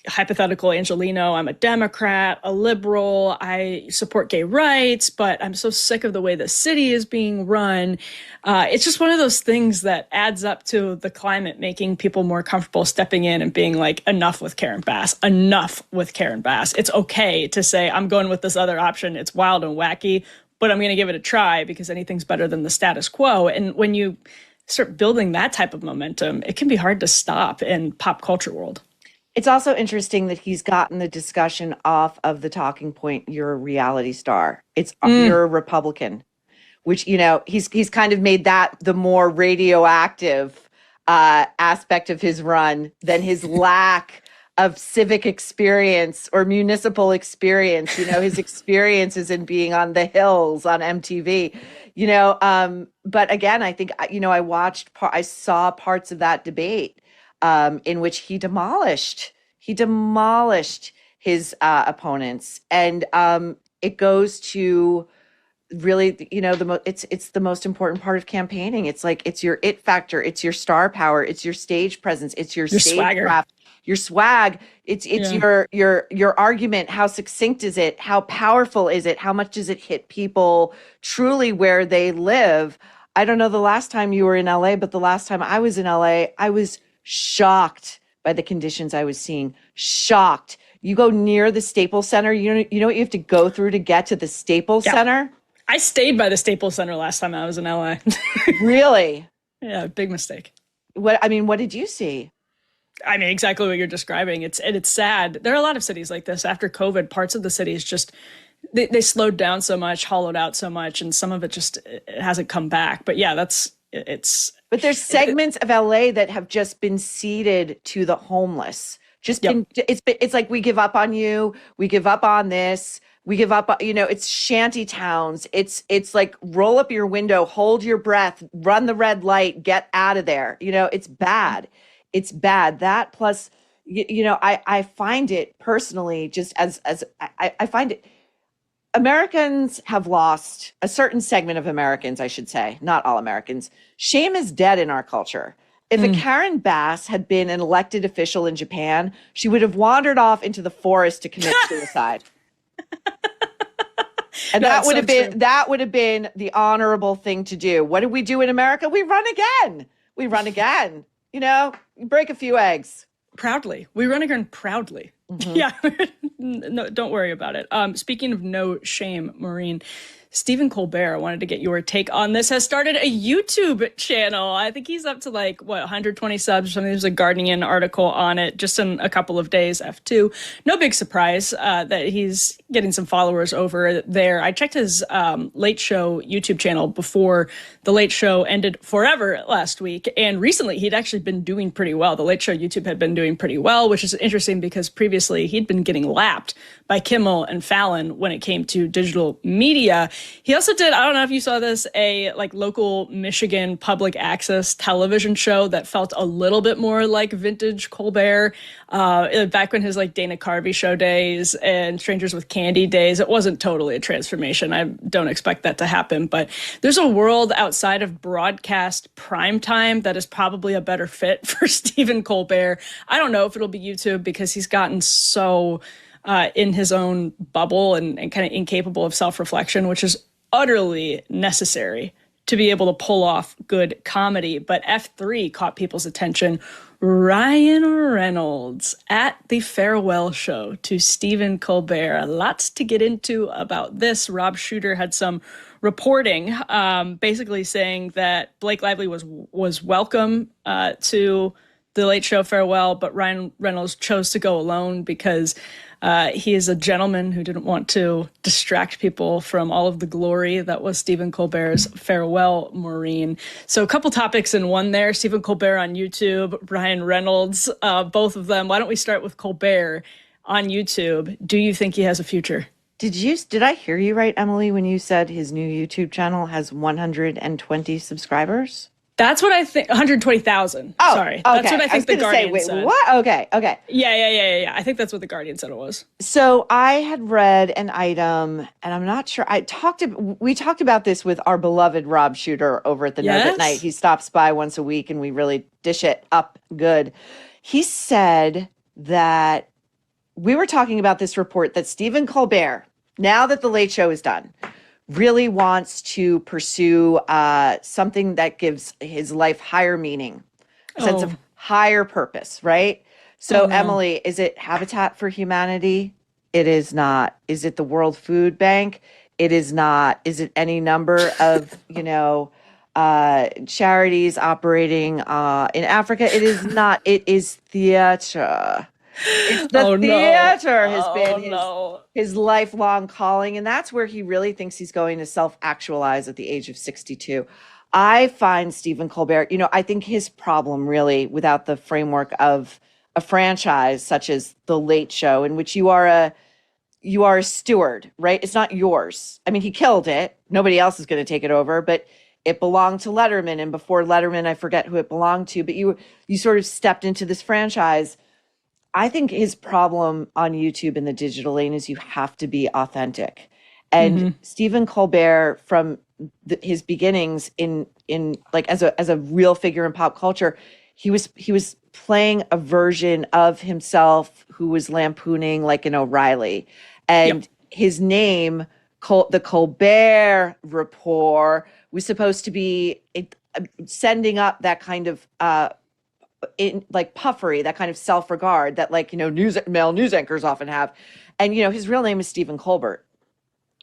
hypothetical Angelino. I'm a Democrat, a liberal. I support gay rights, but I'm so sick of the way the city is being run. It's just one of those things that adds up to the climate, making people more comfortable stepping in and being like, enough with Karen Bass, enough with Karen Bass. It's okay to say, I'm going with this other option. It's wild and wacky, but I'm going to give it a try because anything's better than the status quo. And when you start building that type of momentum, it can be hard to stop in pop culture world. It's also interesting that he's gotten the discussion off of the talking point, you're a reality star. It's you're a Republican, which, he's kind of made that the more radioactive aspect of his run than his lack of civic experience or municipal experience. His experiences in being on the hills on MTV, but again, I think, I saw parts of that debate in which he demolished his opponents. And it goes to really, it's the most important part of campaigning. It's like, it's your it factor, it's your star power, it's your stage presence, it's your stage swagger. craft, your swag, it's your argument. How succinct is it? How powerful is it? How much does it hit people truly where they live? I don't know the last time you were in LA, but the last time I was in LA, I was shocked by the conditions I was seeing. Shocked. You go near the Staples Center, you know what you have to go through to get to the Staples Center? I stayed by the Staples Center last time I was in LA. Really? Yeah, big mistake. What did you see? I mean, exactly what you're describing. It's sad. There are a lot of cities like this. After COVID, parts of the cities just, they slowed down so much, hollowed out so much, and some of it just it hasn't come back. But yeah, But there's segments of LA that have just been ceded to the homeless. It's like, we give up on you. We give up on this. We give up, it's shanty towns. It's like, roll up your window, hold your breath, run the red light, get out of there. It's bad. It's bad. That plus, I find it personally, just I find it, Americans have lost, a certain segment of Americans, I should say, not all Americans. Shame is dead in our culture. If a Karen Bass had been an elected official in Japan, she would have wandered off into the forest to commit suicide. And that would have been the honorable thing to do. What do we do in America? We run again. Break a few eggs. Proudly. We run again proudly. Mm-hmm. Yeah. No, don't worry about it. Speaking of no shame, Maureen, Stephen Colbert, I wanted to get your take on this, has started a YouTube channel. I think he's up to 120 subs or something. There's a Guardian article on it just in a couple of days, F2. No big surprise that he's getting some followers over there. I checked his Late Show YouTube channel before The Late Show ended forever last week. And recently he'd actually been doing pretty well. The Late Show YouTube had been doing pretty well, which is interesting because previously he'd been getting lapped by Kimmel and Fallon when it came to digital media. He also did, I don't know if you saw this, a local Michigan public access television show that felt a little bit more like vintage Colbert. Back when his Dana Carvey show days and Strangers with Candy days, it wasn't totally a transformation. I don't expect that to happen, but there's a world outside of broadcast primetime that is probably a better fit for Stephen Colbert. I don't know if it'll be YouTube because he's gotten so in his own bubble and kind of incapable of self-reflection, which is utterly necessary to be able to pull off good comedy. But F3 caught people's attention. Ryan Reynolds at the farewell show to Stephen Colbert. Lots to get into about this. Rob Shooter had some reporting, basically saying that Blake Lively was welcome to the Late Show farewell, but Ryan Reynolds chose to go alone because he is a gentleman who didn't want to distract people from all of the glory that was Stephen Colbert's farewell, Maureen. So a couple topics in one there. Stephen Colbert on YouTube, Ryan Reynolds, both of them. Why don't we start with Colbert on YouTube? Do you think he has a future? Did I hear you right, Emily, when you said his new YouTube channel has 120 subscribers? That's what I think. 120,000. Oh, sorry. Okay. That's what I think the Guardian said. Wait, what? Okay. Yeah. I think that's what the Guardian said it was. So I had read an item, and I'm not sure. We talked about this with our beloved Rob Shooter over at the Nerve at Night. He stops by once a week, and we really dish it up good. He said that we were talking about this report that Stephen Colbert, now that The Late Show is done, really wants to pursue something that gives his life higher meaning, a sense of higher purpose, right? So, Emily, is it Habitat for Humanity? It is not. Is it the World Food Bank? It is not. Is it any number of, charities operating in Africa? It is not. It is theater. It's the theater has been his lifelong calling, and that's where he really thinks he's going to self-actualize at the age of 62. I find Stephen Colbert, I think his problem really, without the framework of a franchise such as The Late Show, in which you are a steward, right? It's not yours. I mean, he killed it. Nobody else is going to take it over, but it belonged to Letterman, and before Letterman, I forget who it belonged to, but you sort of stepped into this franchise. I think his problem on YouTube in the digital lane is you have to be authentic. And Stephen Colbert, from his beginnings in like as a real figure in pop culture, he was playing a version of himself who was lampooning like an O'Reilly, and his name, the Colbert Report, was supposed to be sending up that kind of like puffery, that kind of self-regard that, like, male news anchors often have. And his real name is Stephen Colbert,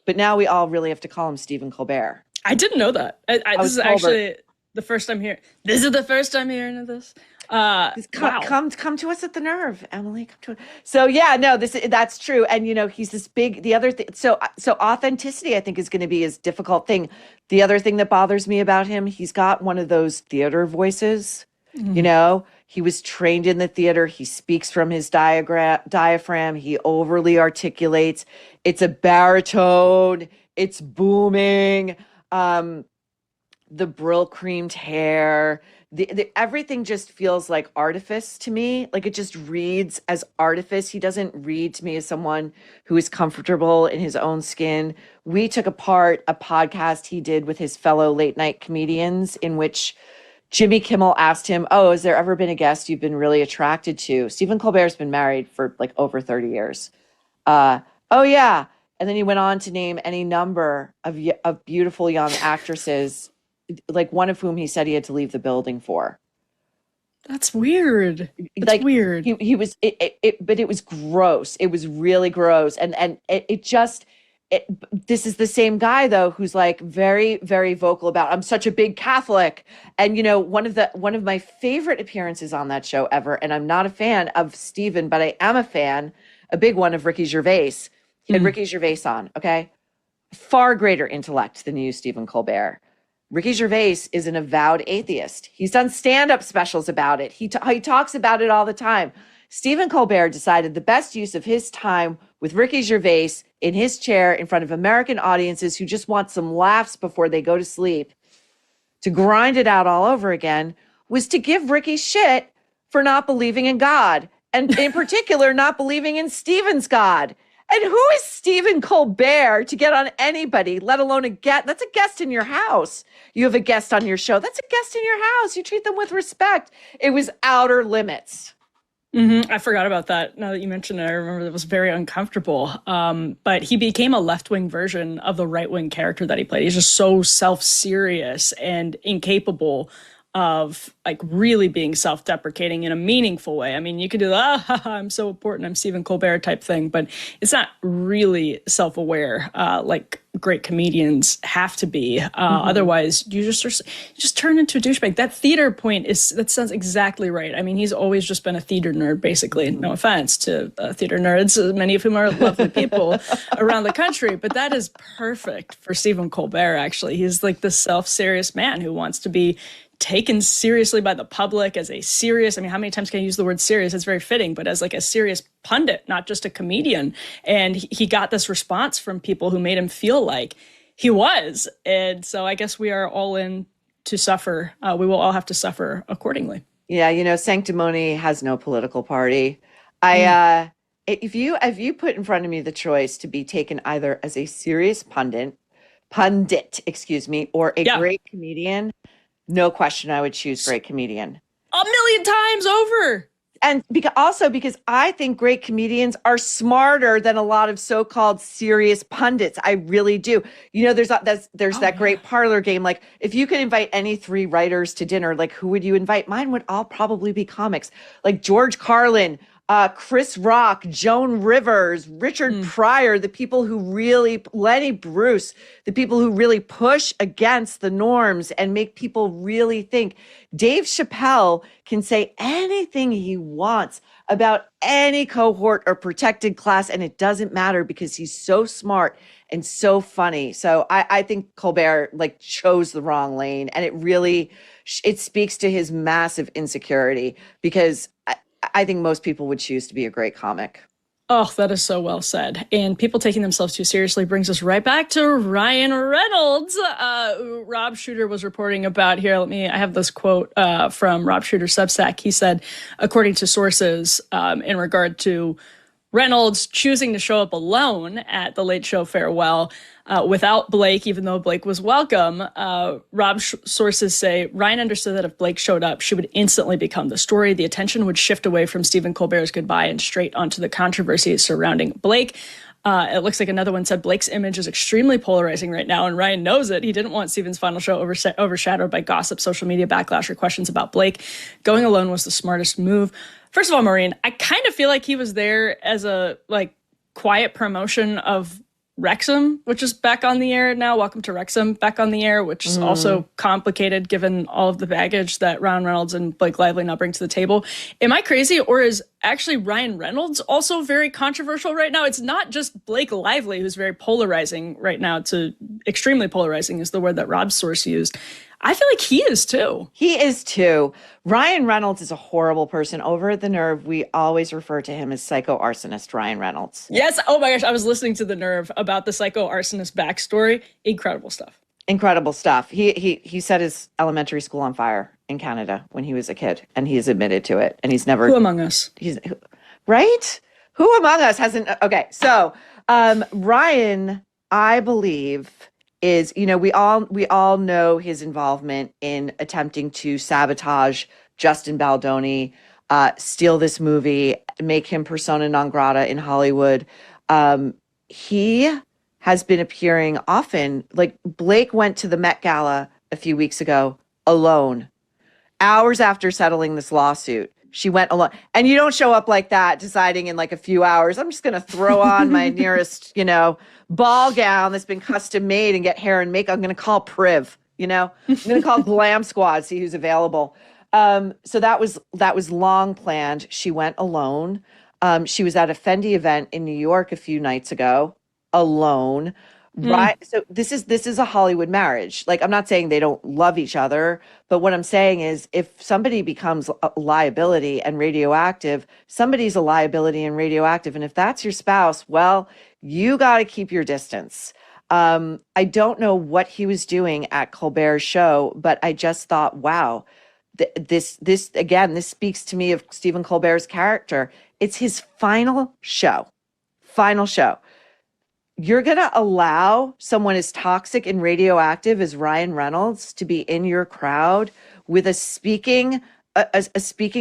but now we all really have to call him Stephen Colbert. I didn't know that. This is actually the first time hearing. This is the first time hearing of this. Come to us at the Nerve, Emily. Come to us. So yeah, no, that's true. And he's this big. The other thing, so authenticity, I think, is going to be his difficult thing. The other thing that bothers me about him, he's got one of those theater voices. He was trained in the theater. He speaks from his diaphragm. He overly articulates. It's a baritone. It's booming. The Brill creamed hair. Everything just feels like artifice to me. Like, it just reads as artifice. He doesn't read to me as someone who is comfortable in his own skin. We took apart a podcast he did with his fellow late night comedians in which Jimmy Kimmel asked him, "Oh, has there ever been a guest you've been really attracted to?" Stephen Colbert's been married for like over 30 years. Oh yeah. And then he went on to name any number of beautiful young actresses, like one of whom he said he had to leave the building for. That's weird. That's weird. He was, but it was gross. It was really gross. And this is the same guy though, who's like very, very vocal about, I'm such a big Catholic. And one of my favorite appearances on that show ever, and I'm not a fan of Stephen, but I am a big one of Ricky Gervais. He had Ricky Gervais on, okay? Far greater intellect than you, Stephen Colbert. Ricky Gervais is an avowed atheist. He's done stand-up specials about it. He talks about it all the time. Stephen Colbert decided the best use of his time with Ricky Gervais in his chair in front of American audiences who just want some laughs before they go to sleep, to grind it out all over again, was to give Ricky shit for not believing in God, and in particular, not believing in Stephen's God. And who is Stephen Colbert to get on anybody, let alone a guest? That's a guest in your house. You have a guest on your show. That's a guest in your house. You treat them with respect. It was outer limits. I forgot about that. Now that you mentioned it, I remember it was very uncomfortable. But he became a left-wing version of the right-wing character that he played. He's just so self-serious and incapable of like really being self-deprecating in a meaningful way. I mean, you could do the, I'm so important, I'm Stephen Colbert type thing, but it's not really self-aware like great comedians have to be. Otherwise, you just turn into a douchebag. That theater point that sounds exactly right. I mean, he's always just been a theater nerd, basically. No offense to theater nerds, many of whom are lovely people around the country, but that is perfect for Stephen Colbert, actually. He's like the self-serious man who wants to be taken seriously by the public as a serious, I mean, how many times can I use the word serious? It's very fitting, but as like a serious pundit, not just a comedian. And he got this response from people who made him feel like he was. And so I guess we are all in to suffer. We will all have to suffer accordingly. Yeah, sanctimony has no political party. If you put in front of me the choice to be taken either as a serious pundit, or a great comedian, no question, I would choose great comedian. 1,000,000 times over. And because I think great comedians are smarter than a lot of so-called serious pundits. I really do. There's that great parlor game. Like, if you could invite any three writers to dinner, like, who would you invite? Mine would all probably be comics. Like George Carlin, Chris Rock, Joan Rivers, Richard Pryor, the people who really, Lenny Bruce, the people who really push against the norms and make people really think. Dave Chappelle can say anything he wants about any cohort or protected class, and it doesn't matter because he's so smart and so funny. So I think Colbert chose the wrong lane, and it speaks to his massive insecurity, because I think most people would choose to be a great comic. Oh, that is so well said. And people taking themselves too seriously brings us right back to Ryan Reynolds, who Rob Shuter was reporting about here. I have this quote from Rob Shuter's Substack. He said, according to sources, in regard to Reynolds choosing to show up alone at the Late Show farewell without Blake, even though Blake was welcome. Rob's sources say Ryan understood that if Blake showed up, she would instantly become the story. The attention would shift away from Stephen Colbert's goodbye and straight onto the controversy surrounding Blake. It looks like another one said Blake's image is extremely polarizing right now, and Ryan knows it. He didn't want Stephen's final show overshadowed by gossip, social media backlash, or questions about Blake. Going alone was the smartest move. First of all, Maureen, I kind of feel like he was there as a quiet promotion of Wrexham, which is back on the air now. Welcome to Wrexham, back on the air, which is also complicated given all of the baggage that Ryan Reynolds and Blake Lively now bring to the table. Am I crazy, or is actually Ryan Reynolds also very controversial right now? It's not just Blake Lively who's very polarizing right now. To extremely polarizing is the word that Rob's source used. I feel like he is too. He is too. Ryan Reynolds is a horrible person. Over at The Nerve, we always refer to him as psycho arsonist Ryan Reynolds. Yes. Oh my gosh. I was listening to The Nerve about the psycho arsonist backstory. Incredible stuff. Incredible stuff. He set his elementary school on fire in Canada when he was a kid, and he's admitted to it. And he's never. Who among us? Right? Who among us hasn't? Okay. So Ryan, I believe, is, we all know his involvement in attempting to sabotage Justin Baldoni, steal this movie, make him persona non grata in Hollywood. He has been appearing often. Like, Blake went to the Met Gala a few weeks ago alone, hours after settling this lawsuit. She went alone. And you don't show up like that, deciding in a few hours, I'm just going to throw on my nearest, ball gown that's been custom made and get hair and makeup. I'm going to call Priv, I'm going to call Glam Squad, see who's available. So that was long planned. She went alone. She was at a Fendi event in New York a few nights ago, alone. Right. So this is a Hollywood marriage. I'm not saying they don't love each other, but what I'm saying is if somebody becomes a liability and radioactive, somebody's a liability and radioactive. And if that's your spouse, well, you got to keep your distance. I don't know what he was doing at Colbert's show, but I just thought, wow, this speaks to me of Stephen Colbert's character. It's his final show. You're going to allow someone as toxic and radioactive as Ryan Reynolds to be in your crowd with a speaking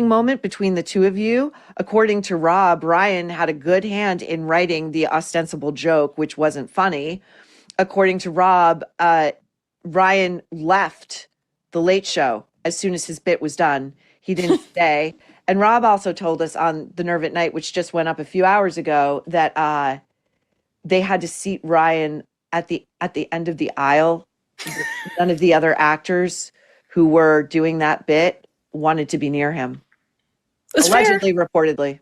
moment between the two of you. According to Rob, Ryan had a good hand in writing the ostensible joke, which wasn't funny. According to Rob, Ryan left the Late Show as soon as his bit was done. He didn't stay. And Rob also told us on The Nerve at Night, which just went up a few hours ago, that they had to seat Ryan at the end of the aisle. None of the other actors who were doing that bit wanted to be near him. That's allegedly, fair. reportedly.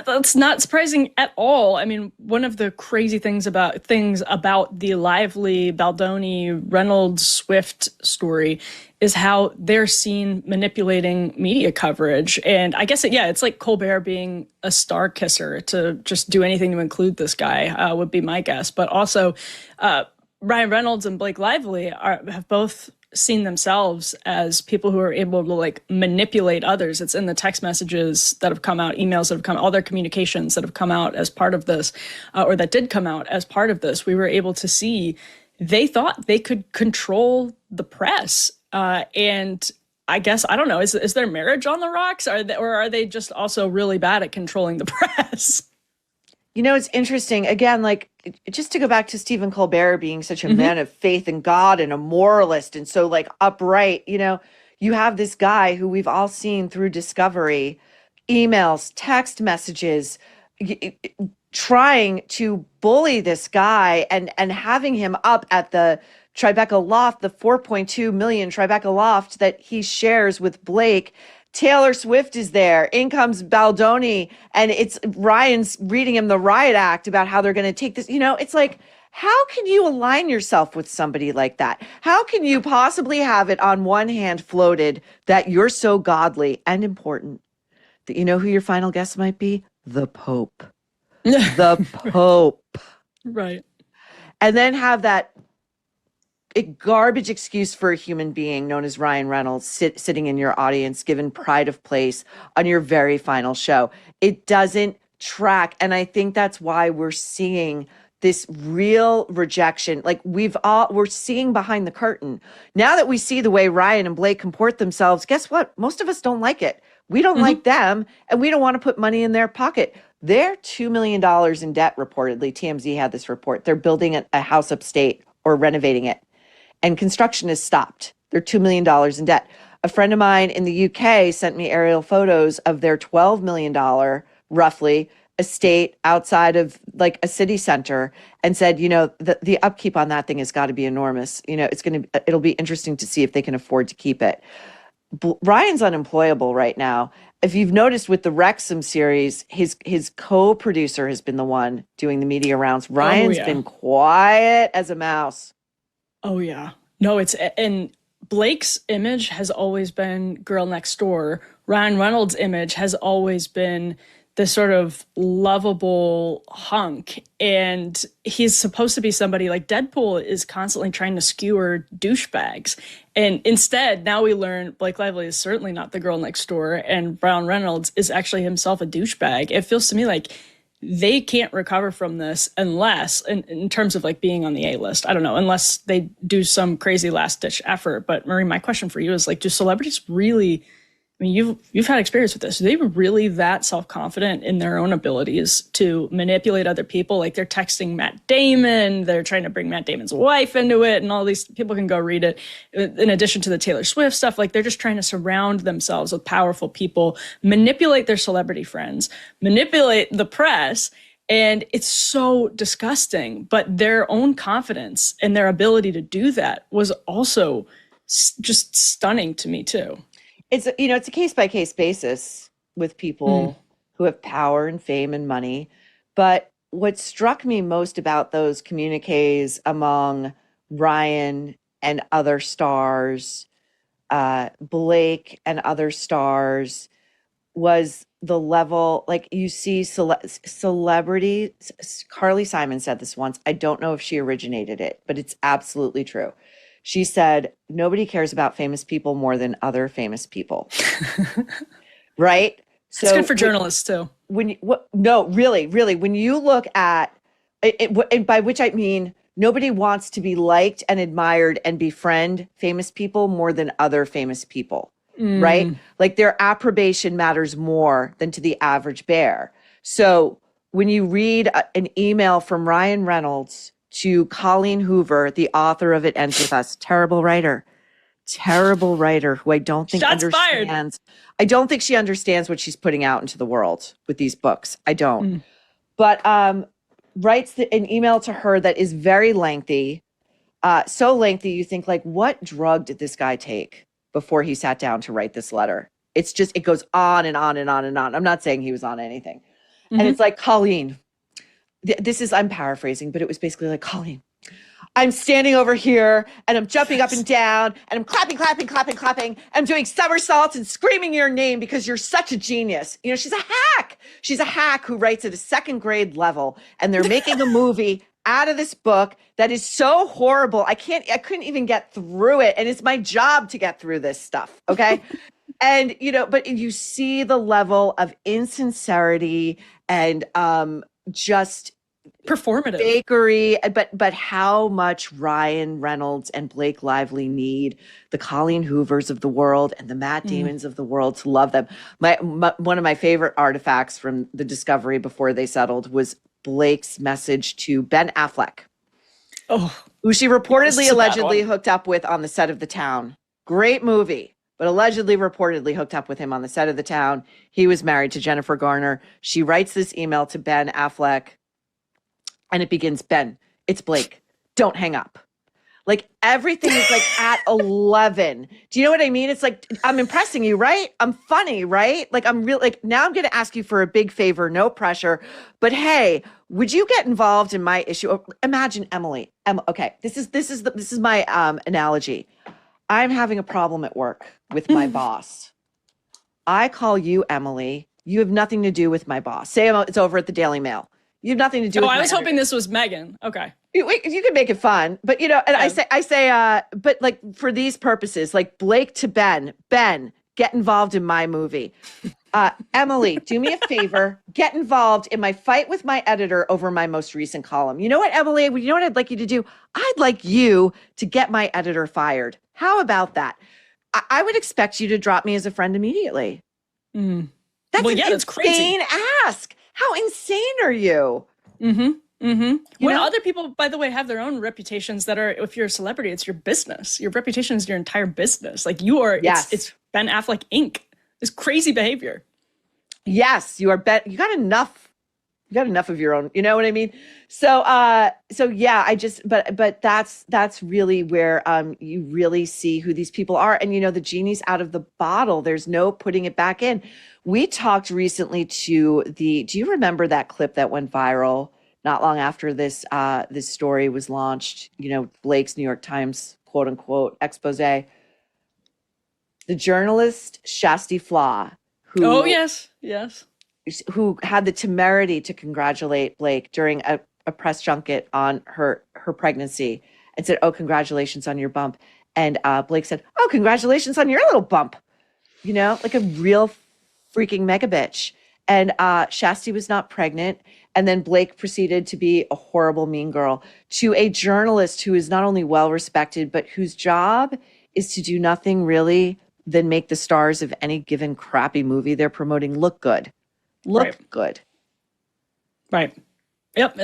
That's not surprising at all. I mean, one of the crazy things about the Lively, Baldoni, Reynolds, Swift story is how they're seen manipulating media coverage. And I guess, it's like Colbert being a star kisser to just do anything to include this guy would be my guess. But also, Ryan Reynolds and Blake Lively have both seen themselves as people who are able to manipulate others. It's in the text messages that have come out, emails that have come, all their communications that have come out as part of this, or that did come out as part of this. We were able to see they thought they could control the press. And I guess, I don't know, is their marriage on the rocks? Or are they just also really bad at controlling the press? It's interesting. Again, just to go back to Stephen Colbert being such a man of faith in God and a moralist and so upright, you have this guy who we've all seen through Discovery, emails, text messages, trying to bully this guy and having him up at the Tribeca loft, the 4.2 million Tribeca loft that he shares with Blake. Taylor Swift is there. In comes Baldoni, and it's Ryan's reading him the riot act about how they're going to take this. It's how can you align yourself with somebody like that? How can you possibly have it on one hand floated that you're so godly and important that you know who your final guest might be? The Pope. The Pope. Right. And then have that garbage excuse for a human being known as Ryan Reynolds sitting in your audience, given pride of place on your very final show. It doesn't track. And I think that's why we're seeing this real rejection. Like we're seeing behind the curtain. Now that we see the way Ryan and Blake comport themselves, guess what? Most of us don't like it. We don't like them, and we don't want to put money in their pocket. They're $2 million in debt, reportedly. TMZ had this report. They're building a house upstate or renovating it, and construction is stopped. They're $2 million in debt. A friend of mine in the UK sent me aerial photos of their $12 million, roughly, estate outside of like a city center, and said, the upkeep on that thing has got to be enormous. It'll be interesting to see if they can afford to keep it. Ryan's unemployable right now. If you've noticed with the Wrexham series, his co-producer has been the one doing the media rounds. Ryan's been quiet as a mouse. Oh yeah. No, and Blake's image has always been girl next door. Ryan Reynolds' image has always been this sort of lovable hunk. And he's supposed to be somebody like Deadpool is constantly trying to skewer douchebags. And instead, now we learn Blake Lively is certainly not the girl next door, and Ryan Reynolds is actually himself a douchebag. It feels to me like they can't recover from this unless, in terms of like being on the A-list, I don't know, unless they do some crazy last-ditch effort. But Maureen, my question for you is like, do celebrities really... I mean, you've had experience with this. Are they really that self-confident in their own abilities to manipulate other people? Like they're texting Matt Damon, they're trying to bring Matt Damon's wife into it, and all these people can go read it. In addition to the Taylor Swift stuff, like they're just trying to surround themselves with powerful people, manipulate their celebrity friends, manipulate the press. And it's so disgusting. But their own confidence and their ability to do that was also just stunning to me too. It's a case-by-case basis with people who have power and fame and money. But what struck me most about those communiques among Ryan and other stars, Blake and other stars, was the level, like you see celebrity. Carly Simon said this once. I don't know if she originated it, but it's absolutely true. She said, nobody cares about famous people more than other famous people. Right? So it's good for journalists too. Really. When you look at it, and by which I mean, nobody wants to be liked and admired and befriend famous people more than other famous people. Right? Like their approbation matters more than to the average bear. So when you read an email from Ryan Reynolds to Colleen Hoover, the author of It Ends With Us, terrible writer who I don't think understands. I don't think she understands what she's putting out into the world with these books. I don't. But writes an email to her that is very lengthy, so lengthy you think like, what drug did this guy take before he sat down to write this letter? It's just, it goes on and on and on and on. I'm not saying he was on anything. And it's like, Colleen, I'm paraphrasing, but it was basically like, Colleen, I'm standing over here and I'm jumping up and down and I'm clapping. I'm doing somersaults and screaming your name because you're such a genius. She's a hack. She's a hack who writes at a second grade level, and they're making a movie out of this book that is so horrible. I couldn't even get through it. And it's my job to get through this stuff. Okay. And, but you see the level of insincerity and just performative fakery, but how much Ryan Reynolds and Blake Lively need the Colleen Hoovers of the world and the Matt Damons of the world to love them. One of my favorite artifacts from the Discovery before they settled was Blake's message to Ben Affleck, who she reportedly allegedly hooked up with on the set of The Town. Great movie, but allegedly reportedly hooked up with him on the set of The Town. He was married to Jennifer Garner. She writes this email to Ben Affleck, and it begins, Ben, it's Blake. Don't hang up. Like everything is like at 11. Do you know what I mean? It's like, I'm impressing you, right? I'm funny, right? Like I'm real. Like now I'm going to ask you for a big favor, no pressure. But hey, would you get involved in my issue? Imagine Emily. Okay, this is my analogy. I'm having a problem at work with my boss. I call you Emily. You have nothing to do with my boss. Say it's over at the Daily Mail. You have nothing to do with I was hoping this was Megan. Okay. You can make it fun, but I say, but like for these purposes, like Blake to Ben, get involved in my movie. Emily, do me a favor, get involved in my fight with my editor over my most recent column. You know what, Emily? You know what I'd like you to do? I'd like you to get my editor fired. How about that? I would expect you to drop me as a friend immediately. That's that's crazy. Insane ask. How insane are you? When other people, by the way, have their own reputations that are, if you're a celebrity, it's your business. Your reputation is your entire business. Like you are, it's Ben Affleck Inc. This crazy behavior. Yes, you are. You got enough. You got enough of your own. You know what I mean? So yeah, but that's really where you really see who these people are. And the genie's out of the bottle. There's no putting it back in. We talked recently to do you remember that clip that went viral not long after this story was launched? Blake's New York Times quote unquote expose. The journalist Shasti Flaw, who who had the temerity to congratulate Blake during a press junket on her pregnancy and said, "Oh, congratulations on your bump." And Blake said, "Oh, congratulations on your little bump." Like a real freaking mega bitch. And Shasti was not pregnant. And then Blake proceeded to be a horrible mean girl to a journalist who is not only well respected, but whose job is to do nothing really than make the stars of any given crappy movie they're promoting look good. Good. Right. Yep.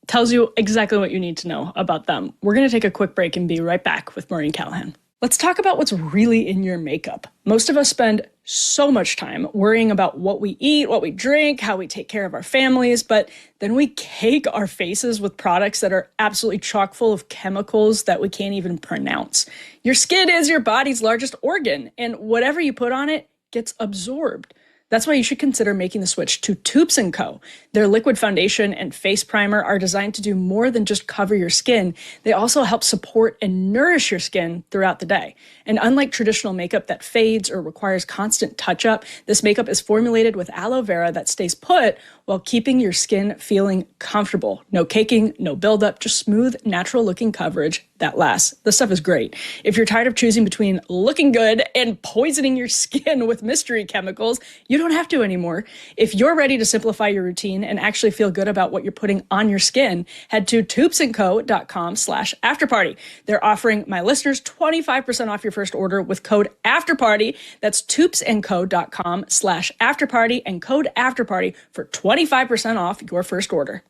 Tells you exactly what you need to know about them. We're going to take a quick break and be right back with Maureen Callahan. Let's talk about what's really in your makeup. Most of us spend so much time worrying about what we eat, what we drink, how we take care of our families, but then we cake our faces with products that are absolutely chock full of chemicals that we can't even pronounce. Your skin is your body's largest organ, and whatever you put on it gets absorbed. That's why you should consider making the switch to Tubes & Co. Their liquid foundation and face primer are designed to do more than just cover your skin. They also help support and nourish your skin throughout the day. And unlike traditional makeup that fades or requires constant touch-up, this makeup is formulated with aloe vera that stays put while keeping your skin feeling comfortable. No caking, no buildup, just smooth, natural-looking coverage that lasts. This stuff is great. If you're tired of choosing between looking good and poisoning your skin with mystery chemicals, you don't have to anymore. If you're ready to simplify your routine and actually feel good about what you're putting on your skin, head to tubesandco.com/afterparty. They're offering my listeners 25% off your first order with code AFTERPARTY. That's tubesandco.com/afterparty and code AFTERPARTY for 25% off your first order.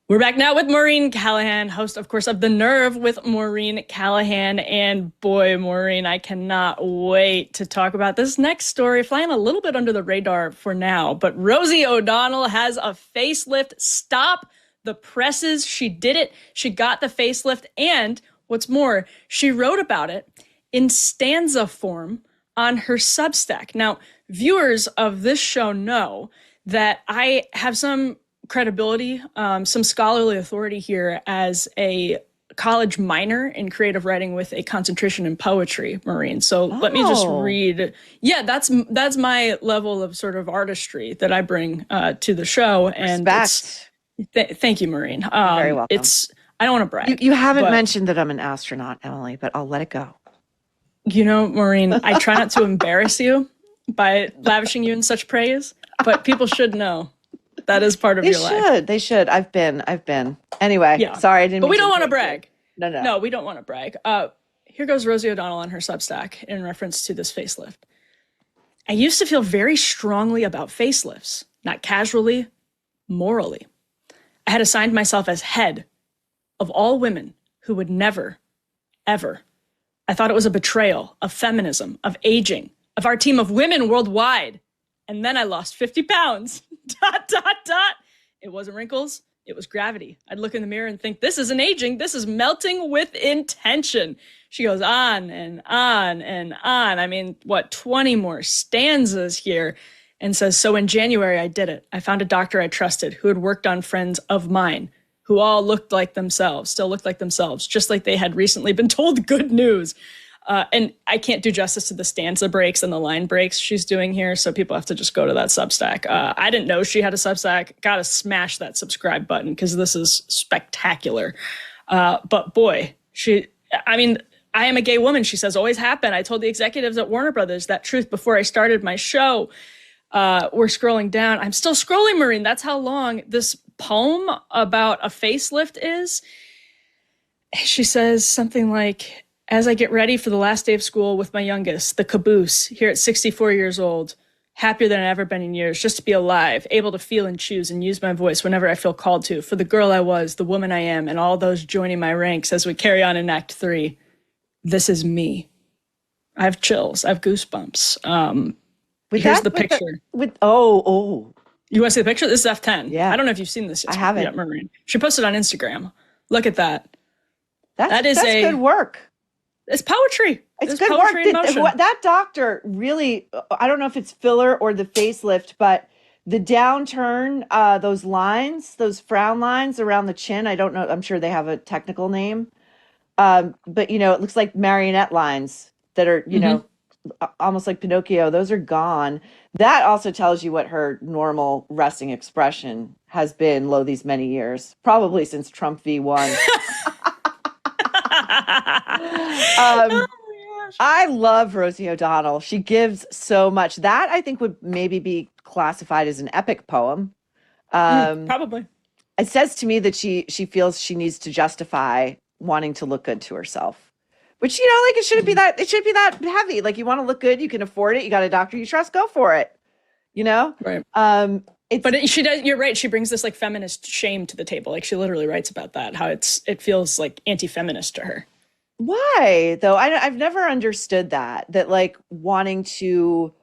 We're back now with Maureen Callahan, host, of course, of The Nerve with Maureen Callahan. And boy, Maureen, I cannot wait to talk about this next story, flying a little bit under the radar for now. But Rosie O'Donnell has a facelift. Stop the presses. She did it. She got the facelift. And what's more, she wrote about it in stanza form on her Substack. Now, viewers of this show know that I have some credibility, some scholarly authority here as a college minor in creative writing with a concentration in poetry, Maureen. So let me just read. Yeah, that's my level of sort of artistry that I bring to the show. And thank you, Maureen. You're very welcome. I don't want to brag. You haven't mentioned that I'm an astronaut, Emily, but I'll let it go. Maureen, I try not to embarrass you by lavishing you in such praise, but people should know. That is part of your life. They should. I've been. Anyway, sorry, I didn't. But we don't want to brag. No, we don't want to brag. Here goes Rosie O'Donnell on her Substack in reference to this facelift. I used to feel very strongly about facelifts, not casually, morally. I had assigned myself as head of all women who would never, ever. I thought it was a betrayal of feminism, of aging, of our team of women worldwide. And then I lost 50 pounds. ... It wasn't wrinkles. It was gravity. I'd look in the mirror and think, this isn't aging. This is melting with intention. She goes on and on and on. I mean, 20 more stanzas here, and says, so in January, I did it. I found a doctor I trusted who had worked on friends of mine who all looked like themselves, still looked like themselves, just like they had recently been told good news. And I can't do justice to the stanza breaks and the line breaks she's doing here, so people have to just go to that Substack. I didn't know she had a Substack. Got to smash that subscribe button because this is spectacular. But boy, I am a gay woman, she says, always happened. I told the executives at Warner Brothers that truth before I started my show. We're scrolling down. I'm still scrolling, Maureen. That's how long this poem about a facelift is. She says something like, as I get ready for the last day of school with my youngest, the caboose, here at 64 years old, happier than I've ever been in years, just to be alive, able to feel and choose and use my voice whenever I feel called to, for the girl I was, the woman I am, and all those joining my ranks as we carry on in Act 3. This is me. I have chills. I have goosebumps. Here's the picture. You want to see the picture? This is F10. Yeah. I don't know if you've seen this yet. I haven't. Yet, Maureen. She posted on Instagram. Look at that. That's good work. It's poetry. It's good work. That doctor really, I don't know if it's filler or the facelift, but the downturn, those lines, those frown lines around the chin, I don't know. I'm sure they have a technical name. But, you know, it looks like marionette lines that are, you know, almost like Pinocchio. Those are gone. That also tells you what her normal resting expression has been these many years, probably since Trump v1. I love Rosie O'Donnell. She gives so much. That I think would maybe be classified as an epic poem. Probably. It says to me that she feels she needs to justify wanting to look good to herself, which, you know, like it shouldn't be that heavy. Like, you want to look good, you can afford it, you got a doctor you trust, go for it. You know? Right. She does. You're right. She brings this like feminist shame to the table. Like, she literally writes about that, how it feels like anti-feminist to her. Why though? I've never understood that like wanting to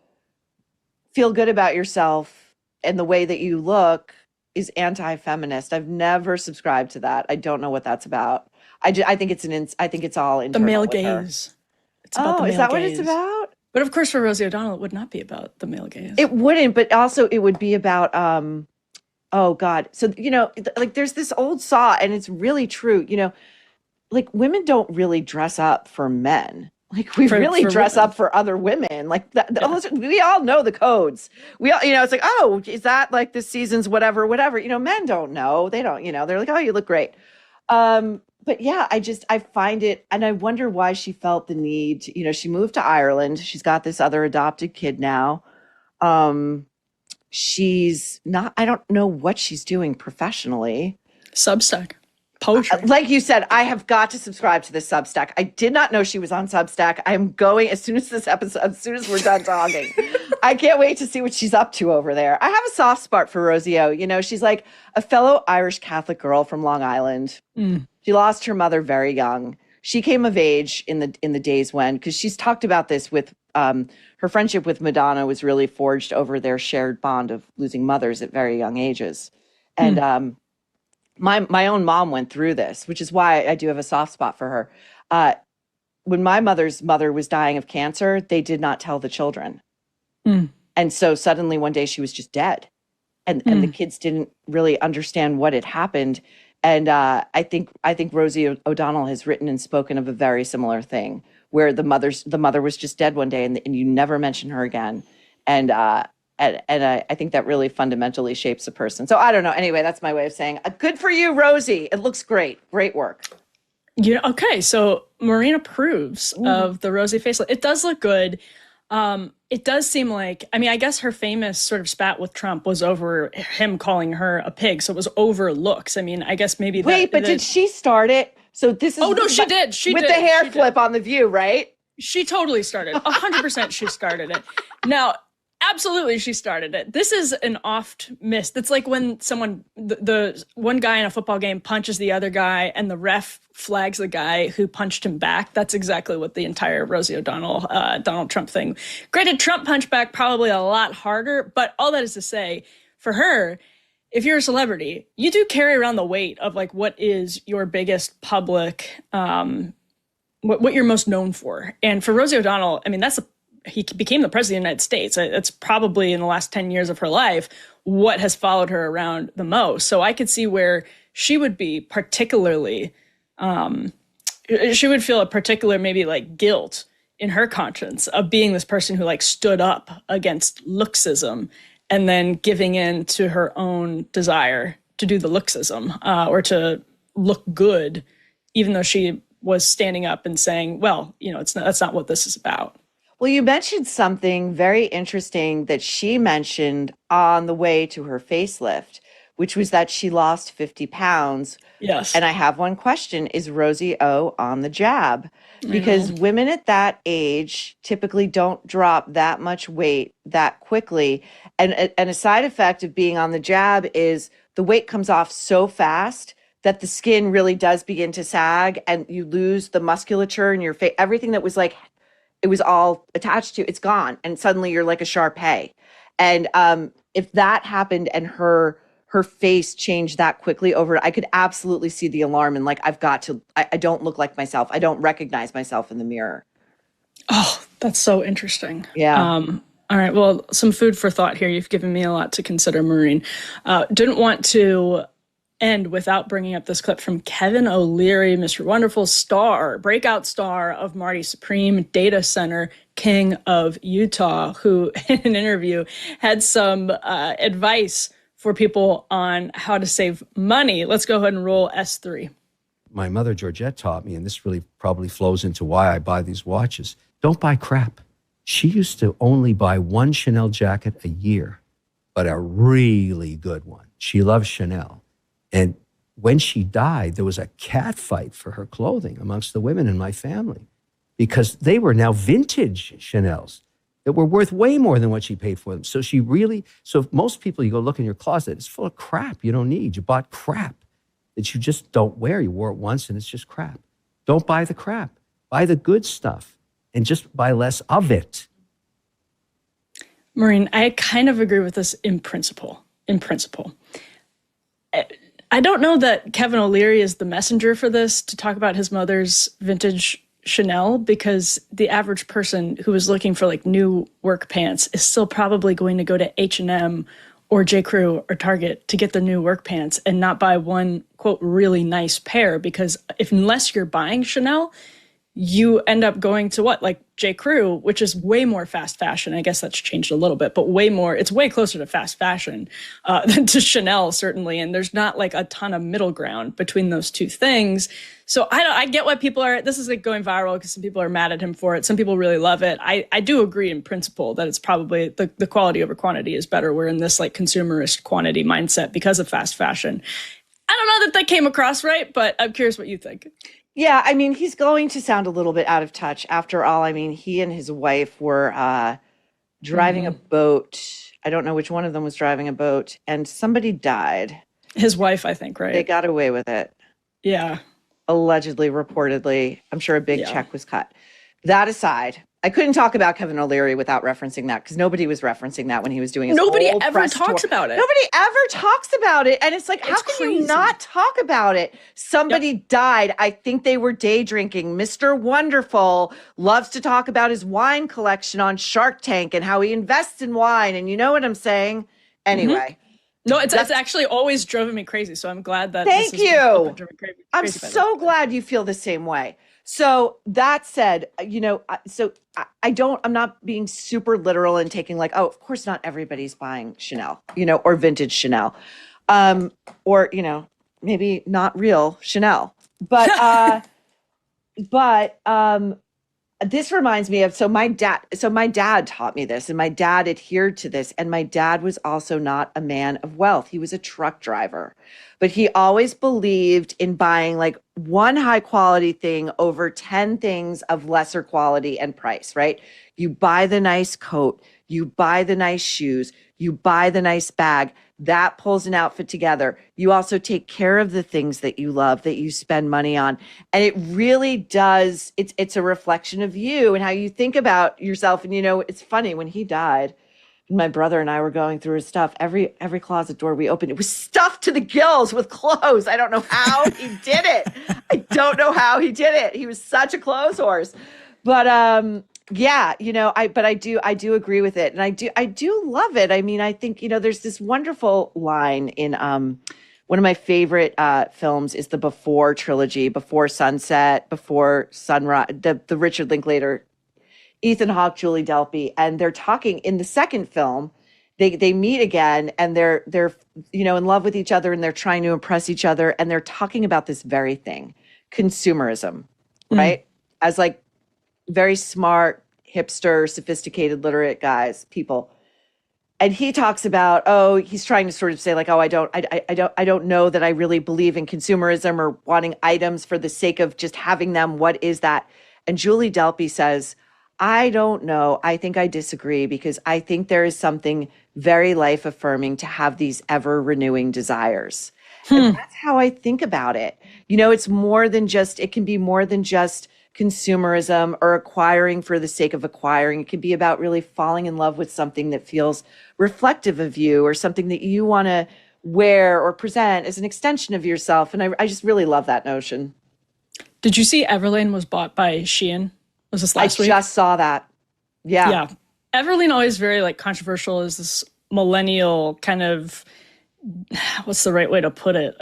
feel good about yourself and the way that you look is anti-feminist. I've never subscribed to that. I don't know what that's about. I think it's all internal. The male gaze. It's about the male is that gaze. what it's about? But of course, for Rosie O'Donnell, it would not be about the male gaze. It wouldn't, but also it would be about, oh God. So, you know, like there's this old saw, and it's really true, you know, like women don't really dress up for men. Like we really dress up for other women. Like we all know the codes. We all, you know, it's like, oh, is that like this season's whatever. You know, men don't know. They don't, you know, they're like, oh, you look great. But yeah, I find it, and I wonder why she felt the need to, you know, she moved to Ireland. She's got this other adopted kid now. She's not, I don't know what she's doing professionally. Substack. Poetry. Like you said, I have got to subscribe to this Substack. I did not know she was on Substack. I'm going as soon as we're done talking. I can't wait to see what she's up to over there. I have a soft spot for Rosie O. You know, she's like a fellow Irish Catholic girl from Long Island. She lost her mother very young. She came of age in the days when, because she's talked about this with her friendship with Madonna was really forged over their shared bond of losing mothers at very young ages. And my own mom went through this, which is why I do have a soft spot for her. When my mother's mother was dying of cancer, they did not tell the children. And so suddenly one day she was just dead. And the kids didn't really understand what had happened. And I think Rosie O'Donnell has written and spoken of a very similar thing, where the mother was just dead one day, and you never mention her again. And I think that really fundamentally shapes a person. So I don't know. Anyway, that's my way of saying good for you, Rosie. It looks great. Great work. Yeah. Okay. So Maureen approves of the Rosie facelift. It does look good. It does seem like, I mean, I guess her famous sort of spat with Trump was over him calling her a pig. So it was over looks. I mean, I guess maybe did she start it? So this is. Oh, no, she did. With the hair flip on The View, right? She totally started. 100% she started it. Now, absolutely, she started it. This is an oft missed. It's like when someone, the one guy in a football game punches the other guy and the ref flags the guy who punched him back. That's exactly what the entire Rosie O'Donnell, Donald Trump thing. Granted, Trump punched back probably a lot harder, but all that is to say, for her, if you're a celebrity, you do carry around the weight of like what is your biggest public, what you're most known for. And for Rosie O'Donnell, I mean, he became the president of the United States. It's probably in the last 10 years of her life what has followed her around the most. So I could see where she would be particularly, she would feel a particular maybe like guilt in her conscience of being this person who like stood up against looksism and then giving in to her own desire to do the looksism or to look good, even though she was standing up and saying, well, that's not what this is about. Well, you mentioned something very interesting that she mentioned on the way to her facelift, which was that she lost 50 pounds. Yes. And I have one question. Is Rosie O on the jab? Because women at that age typically don't drop that much weight that quickly. And a side effect of being on the jab is the weight comes off so fast that the skin really does begin to sag and you lose the musculature in your face. Everything that was like, it was all attached to, it's gone. And suddenly you're like a Shar-Pei. And if that happened and her face changed that quickly over, I could absolutely see the alarm and like, I don't look like myself. I don't recognize myself in the mirror. Oh, that's so interesting. Yeah. All right. Well, some food for thought here. You've given me a lot to consider, Maureen. Didn't want to end without bringing up this clip from Kevin O'Leary, Mr. Wonderful star, breakout star of Marty Supreme, data center king of Utah, who in an interview had some advice for people on how to save money. Let's go ahead and roll S3. My mother, Georgette, taught me, and this really probably flows into why I buy these watches, don't buy crap. She used to only buy one Chanel jacket a year, but a really good one. She loves Chanel. And when she died, there was a cat fight for her clothing amongst the women in my family because they were now vintage Chanels that were worth way more than what she paid for them. So if most people, you go look in your closet, it's full of crap you don't need. You bought crap that you just don't wear. You wore it once and it's just crap. Don't buy the crap. Buy the good stuff and just buy less of it. Maureen, I kind of agree with this in principle. I don't know that Kevin O'Leary is the messenger for this to talk about his mother's vintage Chanel, because the average person who is looking for like new work pants is still probably going to go to H&M or J. Crew or Target to get the new work pants and not buy one, quote, really nice pair, because unless you're buying Chanel, you end up going to what, like J. Crew, which is way more fast fashion. I guess that's changed a little bit, but it's way closer to fast fashion than to Chanel, certainly. And there's not like a ton of middle ground between those two things. So I get why people are, this is like going viral because some people are mad at him for it. Some people really love it. I do agree in principle that it's probably the quality over quantity is better. We're in this like consumerist quantity mindset because of fast fashion. I don't know that came across right, but I'm curious what you think. Yeah, I mean, he's going to sound a little bit out of touch. After all, I mean, he and his wife were driving a boat. I don't know which one of them was driving a boat, and somebody died. His wife, I think, right? They got away with it. Yeah. Allegedly, reportedly. I'm sure a big check was cut. That aside, I couldn't talk about Kevin O'Leary without referencing that, because nobody was referencing that when he was doing his Nobody whole ever press talks tour. about it. Nobody ever talks about it. And it's like, how can you not talk about it? Somebody died. I think they were day drinking. Mr. Wonderful loves to talk about his wine collection on Shark Tank and how he invests in wine. And you know what I'm saying? Anyway. No, it's actually always driven me crazy. So I'm glad that. Thank you. I'm so glad you feel the same way. So that said, I'm not being super literal and taking like, oh, of course not everybody's buying Chanel, or vintage Chanel, or, maybe not real Chanel, but this reminds me of, my dad taught me this, and my dad adhered to this, and my dad was also not a man of wealth. He was a truck driver, but he always believed in buying like one high quality thing over 10 things of lesser quality and price, right? You buy the nice coat, you buy the nice shoes, you buy the nice bag. That pulls an outfit together. You also take care of the things that you love, that you spend money on. And it really does, it's a reflection of you and how you think about yourself. And it's funny, when he died, my brother and I were going through his stuff. Every closet door we opened, it was stuffed to the gills with clothes. I don't know how he did it. He was such a clothes horse. But I do agree with it. And I do love it. I mean, I think, there's this wonderful line in one of my favorite films is the Before trilogy, Before Sunset, Before Sunrise, the Richard Linklater, Ethan Hawke, Julie Delpy, and they're talking in the second film. They meet again, and they're in love with each other, and they're trying to impress each other, and they're talking about this very thing, consumerism. right? As like very smart, hipster, sophisticated, literate guys, people. And he talks about, he's trying to sort of say like, I don't know that I really believe in consumerism or wanting items for the sake of just having them. What is that? And Julie Delpy says, I don't know. I think I disagree because I think there is something very life affirming to have these ever renewing desires. And that's how I think about it. You know, it can be more than just consumerism or acquiring for the sake of acquiring. It can be about really falling in love with something that feels reflective of you or something that you want to wear or present as an extension of yourself. And I just really love that notion. Did you see Everlane was bought by Shein? Was this last week? I just saw that. Yeah. Yeah. Everlane always very like controversial as this millennial kind of, what's the right way to put it?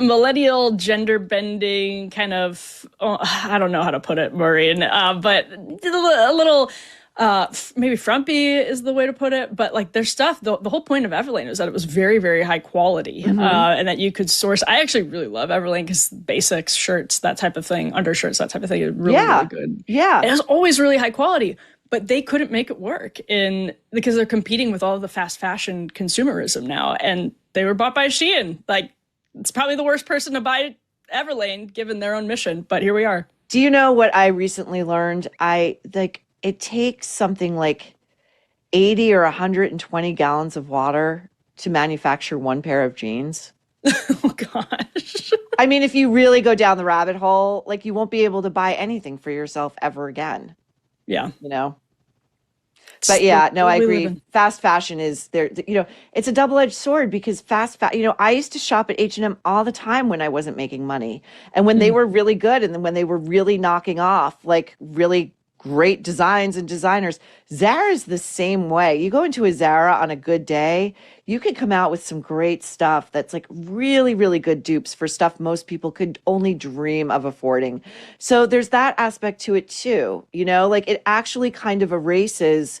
Millennial gender bending kind of, I don't know how to put it, Maureen, but a little, maybe frumpy is the way to put it. But like their stuff, the whole point of Everlane is that it was very, very high quality and that you could source. I actually really love Everlane because basics, shirts, that type of thing, undershirts, that type of thing is really, really good. Yeah. It was always really high quality. But they couldn't make it work because they're competing with all of the fast fashion consumerism now. And they were bought by Shein. Like, it's probably the worst person to buy Everlane given their own mission. But here we are. Do you know what I recently learned? It takes something like 80 or 120 gallons of water to manufacture one pair of jeans. Oh, gosh. I mean, if you really go down the rabbit hole, like you won't be able to buy anything for yourself ever again. Yeah. You know? But yeah, no, I agree. Fast fashion is there, you know, it's a double-edged sword because I used to shop at H&M all the time when I wasn't making money. And when they were really good and then when they were really knocking off like really great designs and designers, Zara's the same way. You go into a Zara on a good day, you can come out with some great stuff that's like really, really good dupes for stuff most people could only dream of affording. So there's that aspect to it too, you know, like it actually kind of erases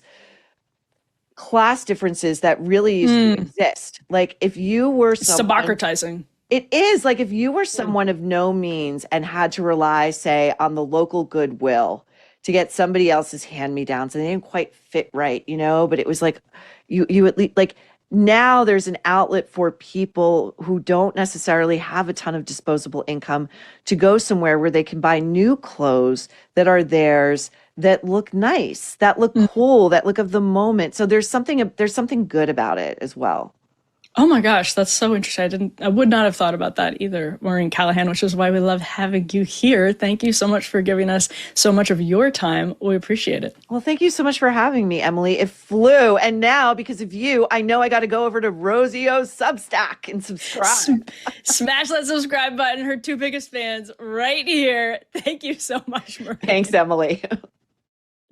class differences that really used to exist. Like if you were democratizing. It is like if you were someone of no means and had to rely, say, on the local Goodwill to get somebody else's hand-me-downs and they didn't quite fit right, you know, but it was like you at least like now there's an outlet for people who don't necessarily have a ton of disposable income to go somewhere where they can buy new clothes that are theirs, that look nice, that look cool, that look of the moment. So there's something good about it as well. Oh my gosh, that's so interesting. I would not have thought about that either, Maureen Callahan, which is why we love having you here. Thank you so much for giving us so much of your time. We appreciate it. Well, thank you so much for having me, Emily. It flew. And now, because of you, I know I got to go over to Rosie O's Substack and subscribe. Smash that subscribe button. Her two biggest fans right here. Thank you so much, Maureen. Thanks, Emily.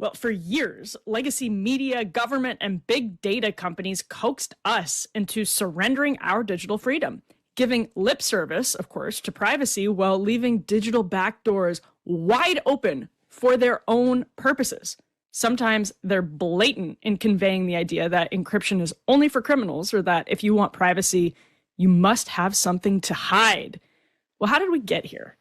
Well, for years, legacy media, government, and big data companies coaxed us into surrendering our digital freedom, giving lip service, of course, to privacy while leaving digital backdoors wide open for their own purposes. Sometimes they're blatant in conveying the idea that encryption is only for criminals or that if you want privacy, you must have something to hide. Well, how did we get here?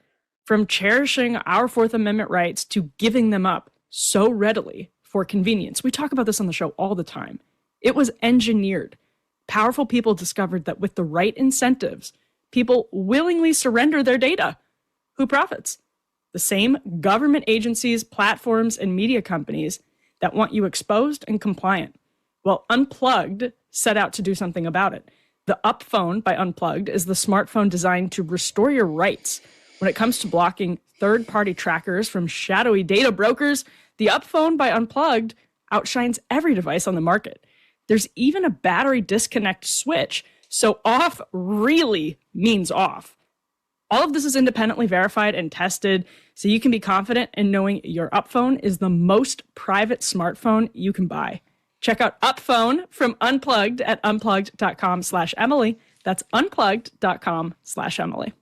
From cherishing our Fourth Amendment rights to giving them up so readily for convenience. We talk about this on the show all the time. It was engineered. Powerful people discovered that with the right incentives, people willingly surrender their data. Who profits? The same government agencies, platforms, and media companies that want you exposed and compliant. Well, Unplugged set out to do something about it. The Up Phone by Unplugged is the smartphone designed to restore your rights. When it comes to blocking third-party trackers from shadowy data brokers, the Up Phone by Unplugged outshines every device on the market. There's even a battery disconnect switch, so off really means off. All of this is independently verified and tested, so you can be confident in knowing your Up Phone is the most private smartphone you can buy. Check out Up Phone from Unplugged at unplugged.com/Emily. That's unplugged.com/Emily.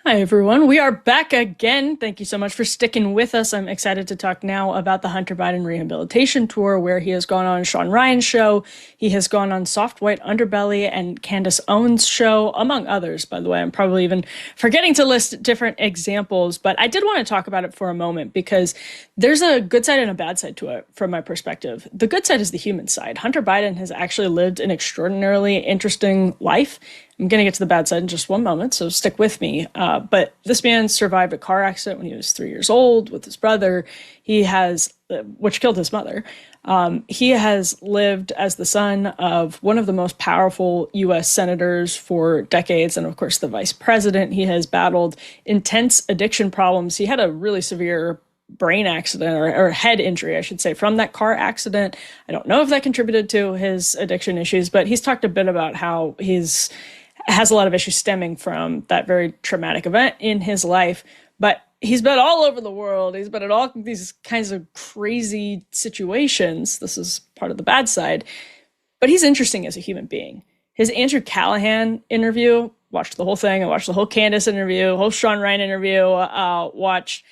Hi, everyone. We are back again. Thank you so much for sticking with us. I'm excited to talk now about the Hunter Biden Rehabilitation Tour, where he has gone on Sean Ryan's show. He has gone on Soft White Underbelly and Candace Owens' show, among others, by the way. I'm probably even forgetting to list different examples, but I did want to talk about it for a moment because there's a good side and a bad side to it from my perspective. The good side is the human side. Hunter Biden has actually lived an extraordinarily interesting life. I'm going to get to the bad side in just one moment, so stick with me. But this man survived a car accident when he was 3 years old with his brother. He has, which killed his mother. He has lived as the son of one of the most powerful U.S. senators for decades, and of course the vice president. He has battled intense addiction problems. He had a really severe brain accident or head injury, I should say, from that car accident. I don't know if that contributed to his addiction issues, but he's talked a bit about how has a lot of issues stemming from that very traumatic event in his life. But he's been all over the world. He's been in all these kinds of crazy situations. This is part of the bad side. But he's interesting as a human being. His Andrew Callahan interview, watched the whole thing. I watched the whole Candace interview, whole Sean Ryan interview, watched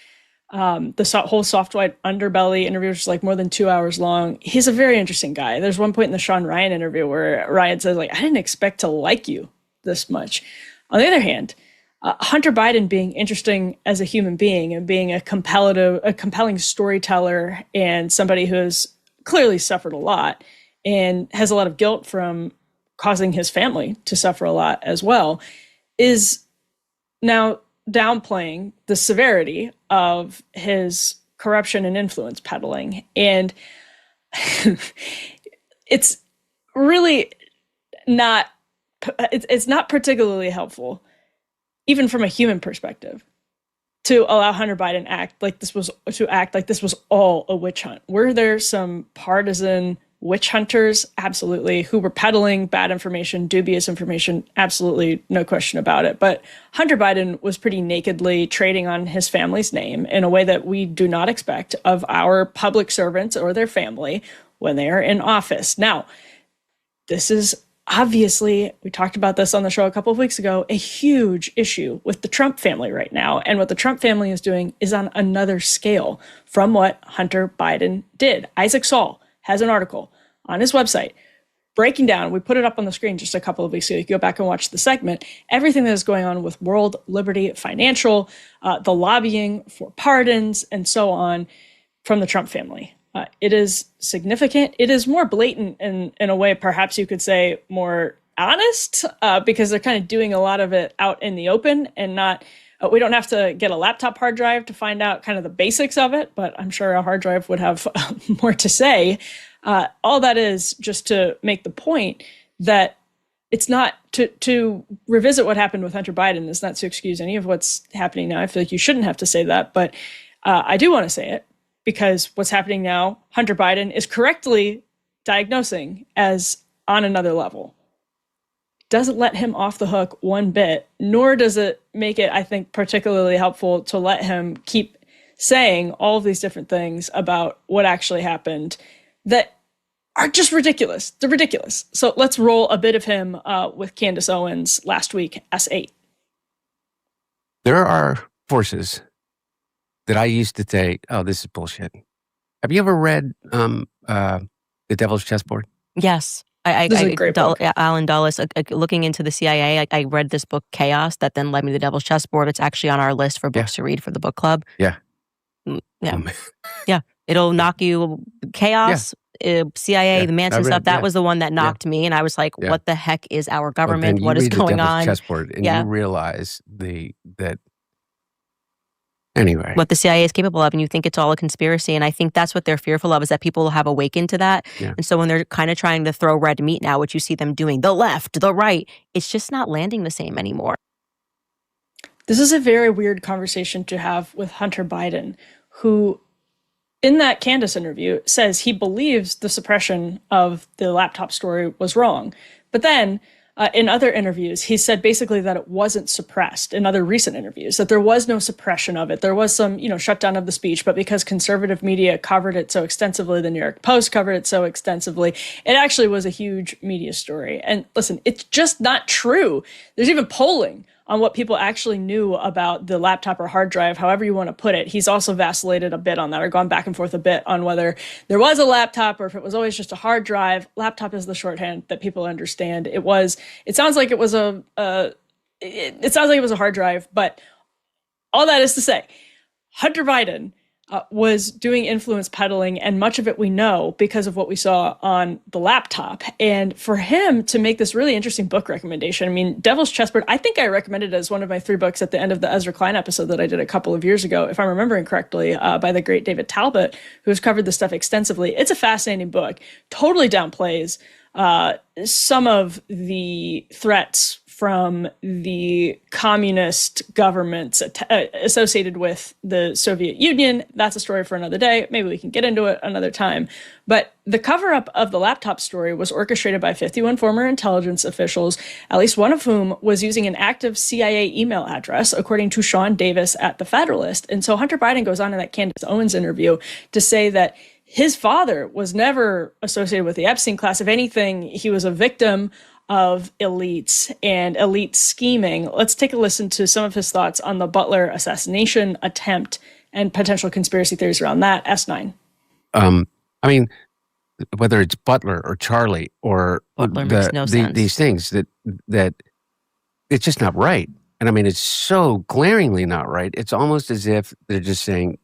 the whole Soft White Underbelly interview, which is like more than 2 hours long. He's a very interesting guy. There's one point in the Sean Ryan interview where Ryan says, like, I didn't expect to like you this much. On the other hand, Hunter Biden being interesting as a human being and being a compelling storyteller and somebody who has clearly suffered a lot and has a lot of guilt from causing his family to suffer a lot as well, is now downplaying the severity of his corruption and influence peddling. And it's really not it's not particularly helpful, even from a human perspective, to allow Hunter Biden act like this was all a witch hunt. Were there some partisan witch hunters? Absolutely. Who were peddling bad information, dubious information? Absolutely, no question about it. But Hunter Biden was pretty nakedly trading on his family's name in a way that we do not expect of our public servants or their family when they are in office. Now, this is obviously, we talked about this on the show a couple of weeks ago, a huge issue with the Trump family right now. And what the Trump family is doing is on another scale from what Hunter Biden did. Isaac Saul has an article on his website breaking down, we put it up on the screen just a couple of weeks ago, you can go back and watch the segment, everything that is going on with World Liberty Financial, the lobbying for pardons, and so on from the Trump family. It is significant. It is more blatant in a way, perhaps you could say more honest, because they're kind of doing a lot of it out in the open and not, we don't have to get a laptop hard drive to find out kind of the basics of it, but I'm sure a hard drive would have more to say. All that is just to make the point that it's not to revisit what happened with Hunter Biden is not to excuse any of what's happening now. I feel like you shouldn't have to say that, but I do want to say it. Because what's happening now, Hunter Biden is correctly diagnosing as on another level. Doesn't let him off the hook one bit, nor does it make it, I think, particularly helpful to let him keep saying all of these different things about what actually happened that are just ridiculous. They're ridiculous. So let's roll a bit of him with Candace Owens last week, S8. There are forces that I used to say, oh, this is bullshit. Have you ever read The Devil's Chessboard? Yes. This is a great book. Alan Dulles, looking into the CIA, I read this book, Chaos, that then led me to The Devil's Chessboard. It's actually on our list for books to read for the book club. Yeah. Yeah. Yeah. It'll knock you, Chaos, CIA, the Manson stuff. That was the one that knocked me. And I was like, what the heck is our government? What is going on? Chessboard, and you realize that anyway, what the CIA is capable of, and you think it's all a conspiracy. And I think that's what they're fearful of, is that people will have awakened to that. Yeah. And so when they're kind of trying to throw red meat now, which you see them doing, the left, the right, it's just not landing the same anymore. This is a very weird conversation to have with Hunter Biden, who in that Candace interview says he believes the suppression of the laptop story was wrong. But then in other interviews, he said basically that it wasn't suppressed. In other recent interviews, that there was no suppression of it. There was some, shutdown of the speech, but because conservative media covered it so extensively, the New York Post covered it so extensively, it actually was a huge media story. And listen, it's just not true. There's even polling on what people actually knew about the laptop or hard drive, however you want to put it. He's also vacillated a bit on that, or gone back and forth a bit on whether there was a laptop or if it was always just a hard drive. Laptop is the shorthand that people understand. It sounds like it was a hard drive, but all that is to say, Hunter Biden was doing influence peddling, and much of it we know because of what we saw on the laptop. And for him to make this really interesting book recommendation, I mean, Devil's Chessboard, I think I recommended it as one of my 3 books at the end of the Ezra Klein episode that I did a couple of years ago, if I'm remembering correctly, by the great David Talbot, who has covered this stuff extensively. It's a fascinating book, totally downplays some of the threats from the communist governments associated with the Soviet Union. That's a story for another day. Maybe we can get into it another time. But the cover-up of the laptop story was orchestrated by 51 former intelligence officials, at least one of whom was using an active CIA email address, according to Sean Davis at The Federalist. And so Hunter Biden goes on in that Candace Owens interview to say that his father was never associated with the Epstein class. If anything, he was a victim of elites and elite scheming. Let's take a listen to some of his thoughts on the Butler assassination attempt and potential conspiracy theories around that. S9. I mean, whether it's Butler or Charlie or makes no sense. These things that it's just not right. And I mean, it's so glaringly not right. It's almost as if they're just saying,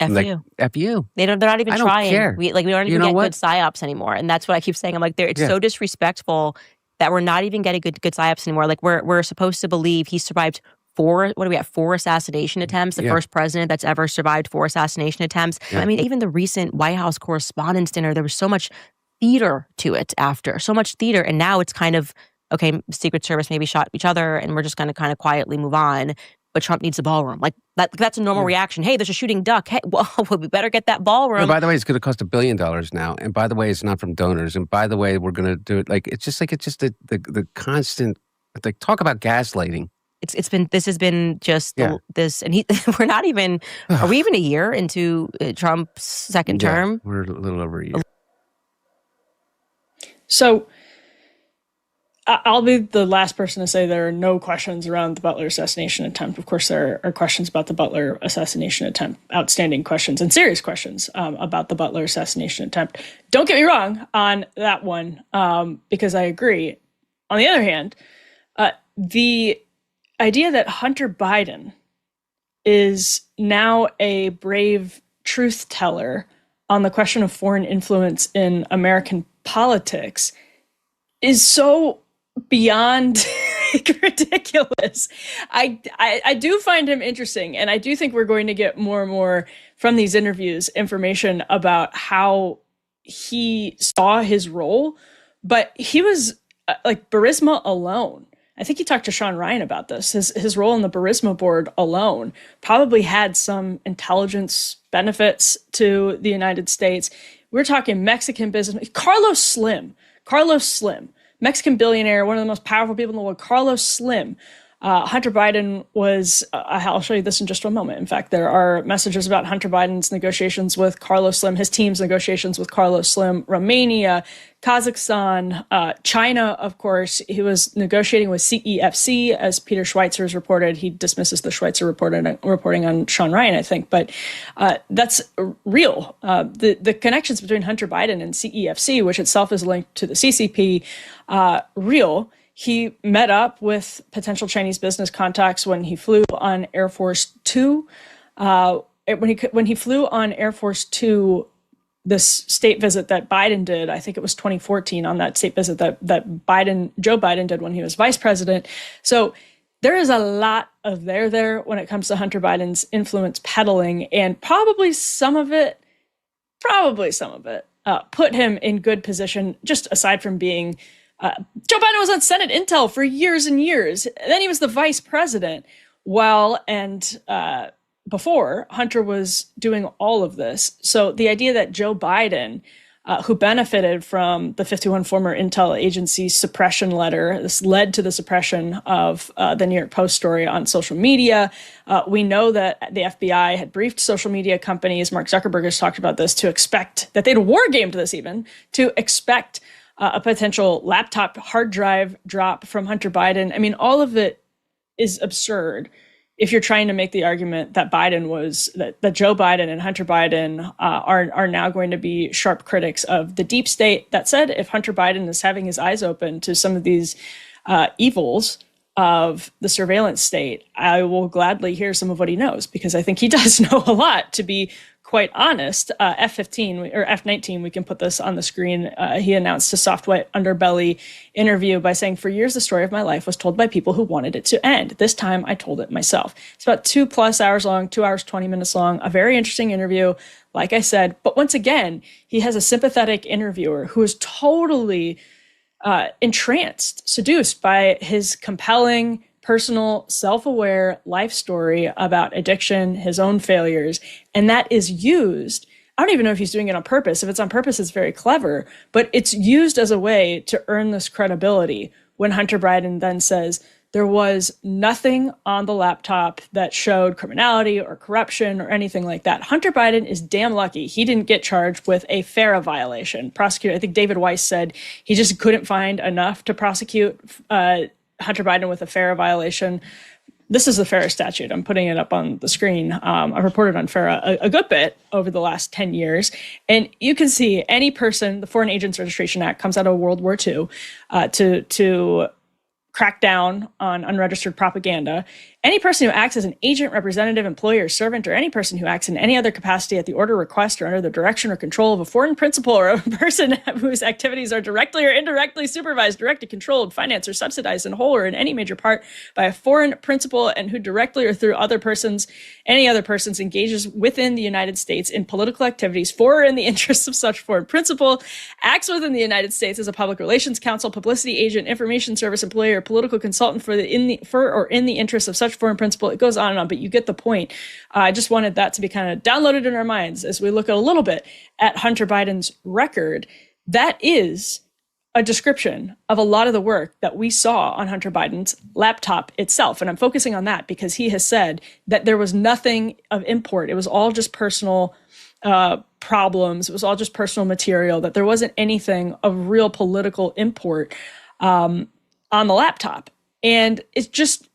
F like, you. F you. They're not even I don't trying. care. We don't even get good psyops anymore. And that's what I keep saying. I'm like, it's so disrespectful that we're not even getting good psyops anymore. Like we're supposed to believe he survived 4 assassination attempts, the first president that's ever survived 4 assassination attempts. Yeah. I mean, even the recent White House Correspondents' Dinner, there was so much theater to it after, so much theater. And now it's kind of, okay, Secret Service maybe shot each other and we're just going to kind of quietly move on. But Trump needs a ballroom. Like that's a normal reaction. Hey, there's a shooting duck. Hey, well, we better get that ballroom. And by the way, it's going to cost $1 billion now. And by the way, it's not from donors. And by the way, we're going to do it. It's just the constant, like, talk about gaslighting. This has been just this, and we're not even. Are we even a year into Trump's second term? We're a little over a year. So I'll be the last person to say there are no questions around the Butler assassination attempt. Of course, there are questions about the Butler assassination attempt, outstanding questions and serious questions about the Butler assassination attempt. Don't get me wrong on that one, because I agree. On the other hand, the idea that Hunter Biden is now a brave truth teller on the question of foreign influence in American politics is so beyond ridiculous. I do find him interesting, and I do think we're going to get more and more from these interviews information about how he saw his role, but he was like Burisma alone. I think he talked to Sean Ryan about this. His role in the Burisma board alone probably had some intelligence benefits to the United States. We're talking Mexican businessman, Carlos Slim, Mexican billionaire, one of the most powerful people in the world, Carlos Slim. Hunter Biden was, I'll show you this in just a moment. In fact, there are messages about Hunter Biden's negotiations with Carlos Slim, his team's negotiations with Carlos Slim, Romania, Kazakhstan, China, of course. He was negotiating with CEFC, as Peter Schweitzer has reported. He dismisses the Schweitzer reporting on Sean Ryan, I think, but that's real. The connections between Hunter Biden and CEFC, which itself is linked to the CCP, real. He met up with potential Chinese business contacts when he flew on Air Force Two. When he flew on Air Force Two, this state visit that Biden did, I think it was 2014, on that state visit that Joe Biden did when he was vice president. So there is a lot of there when it comes to Hunter Biden's influence peddling, and probably some of it put him in good position, just aside from being Joe Biden was on Senate Intel for years and years. Then he was the vice president before Hunter was doing all of this. So the idea that Joe Biden, who benefited from the 51 former intel agency suppression letter, this led to the suppression of the New York Post story on social media. We know that the FBI had briefed social media companies, Mark Zuckerberg has talked about this, to expect that they'd war gamed this even, to expect a potential laptop hard drive drop from Hunter Biden. I mean, all of it is absurd if you're trying to make the argument that that Joe Biden and Hunter Biden are now going to be sharp critics of the deep state. That said, if Hunter Biden is having his eyes open to some of these evils of the surveillance state, I will gladly hear some of what he knows, because I think he does know a lot, to be quite honest. F15 or F19, we can put this on the screen. He announced a Soft White Underbelly interview by saying, "For years, the story of my life was told by people who wanted it to end. This time I told it myself." It's about 2+ hours long, 2 hours, 20 minutes long, a very interesting interview, like I said. But once again, he has a sympathetic interviewer who is totally entranced, seduced by his compelling, personal, self-aware life story about addiction, his own failures. And that is used, I don't even know if he's doing it on purpose. If it's on purpose, it's very clever, but it's used as a way to earn this credibility when Hunter Biden then says, there was nothing on the laptop that showed criminality or corruption or anything like that. Hunter Biden is damn lucky he didn't get charged with a FARA violation. Prosecutor, I think David Weiss said he just couldn't find enough to prosecute Hunter Biden with a FARA violation. This is the FARA statute. I'm putting it up on the screen. I've reported on FARA a good bit over the last 10 years. And you can see any person, the Foreign Agents Registration Act comes out of World War II to crack down on unregistered propaganda. Any person who acts as an agent, representative, employee, or servant, or any person who acts in any other capacity at the order, request, or under the direction or control of a foreign principal or a person whose activities are directly or indirectly supervised, directed, controlled, financed, or subsidized in whole or in any major part by a foreign principal, and who directly or through any other persons engages within the United States in political activities for or in the interests of such foreign principal, acts within the United States as a public relations counsel, publicity agent, information service employee, or political consultant for or in the interests of such foreign principal. It goes on and on, but you get the point. I just wanted that to be kind of downloaded in our minds as we look at a little bit at Hunter Biden's record. That is a description of a lot of the work that we saw on Hunter Biden's laptop itself. And I'm focusing on that because he has said that there was nothing of import. It was all just personal problems. It was all just personal material, that there wasn't anything of real political import on the laptop. And it's just,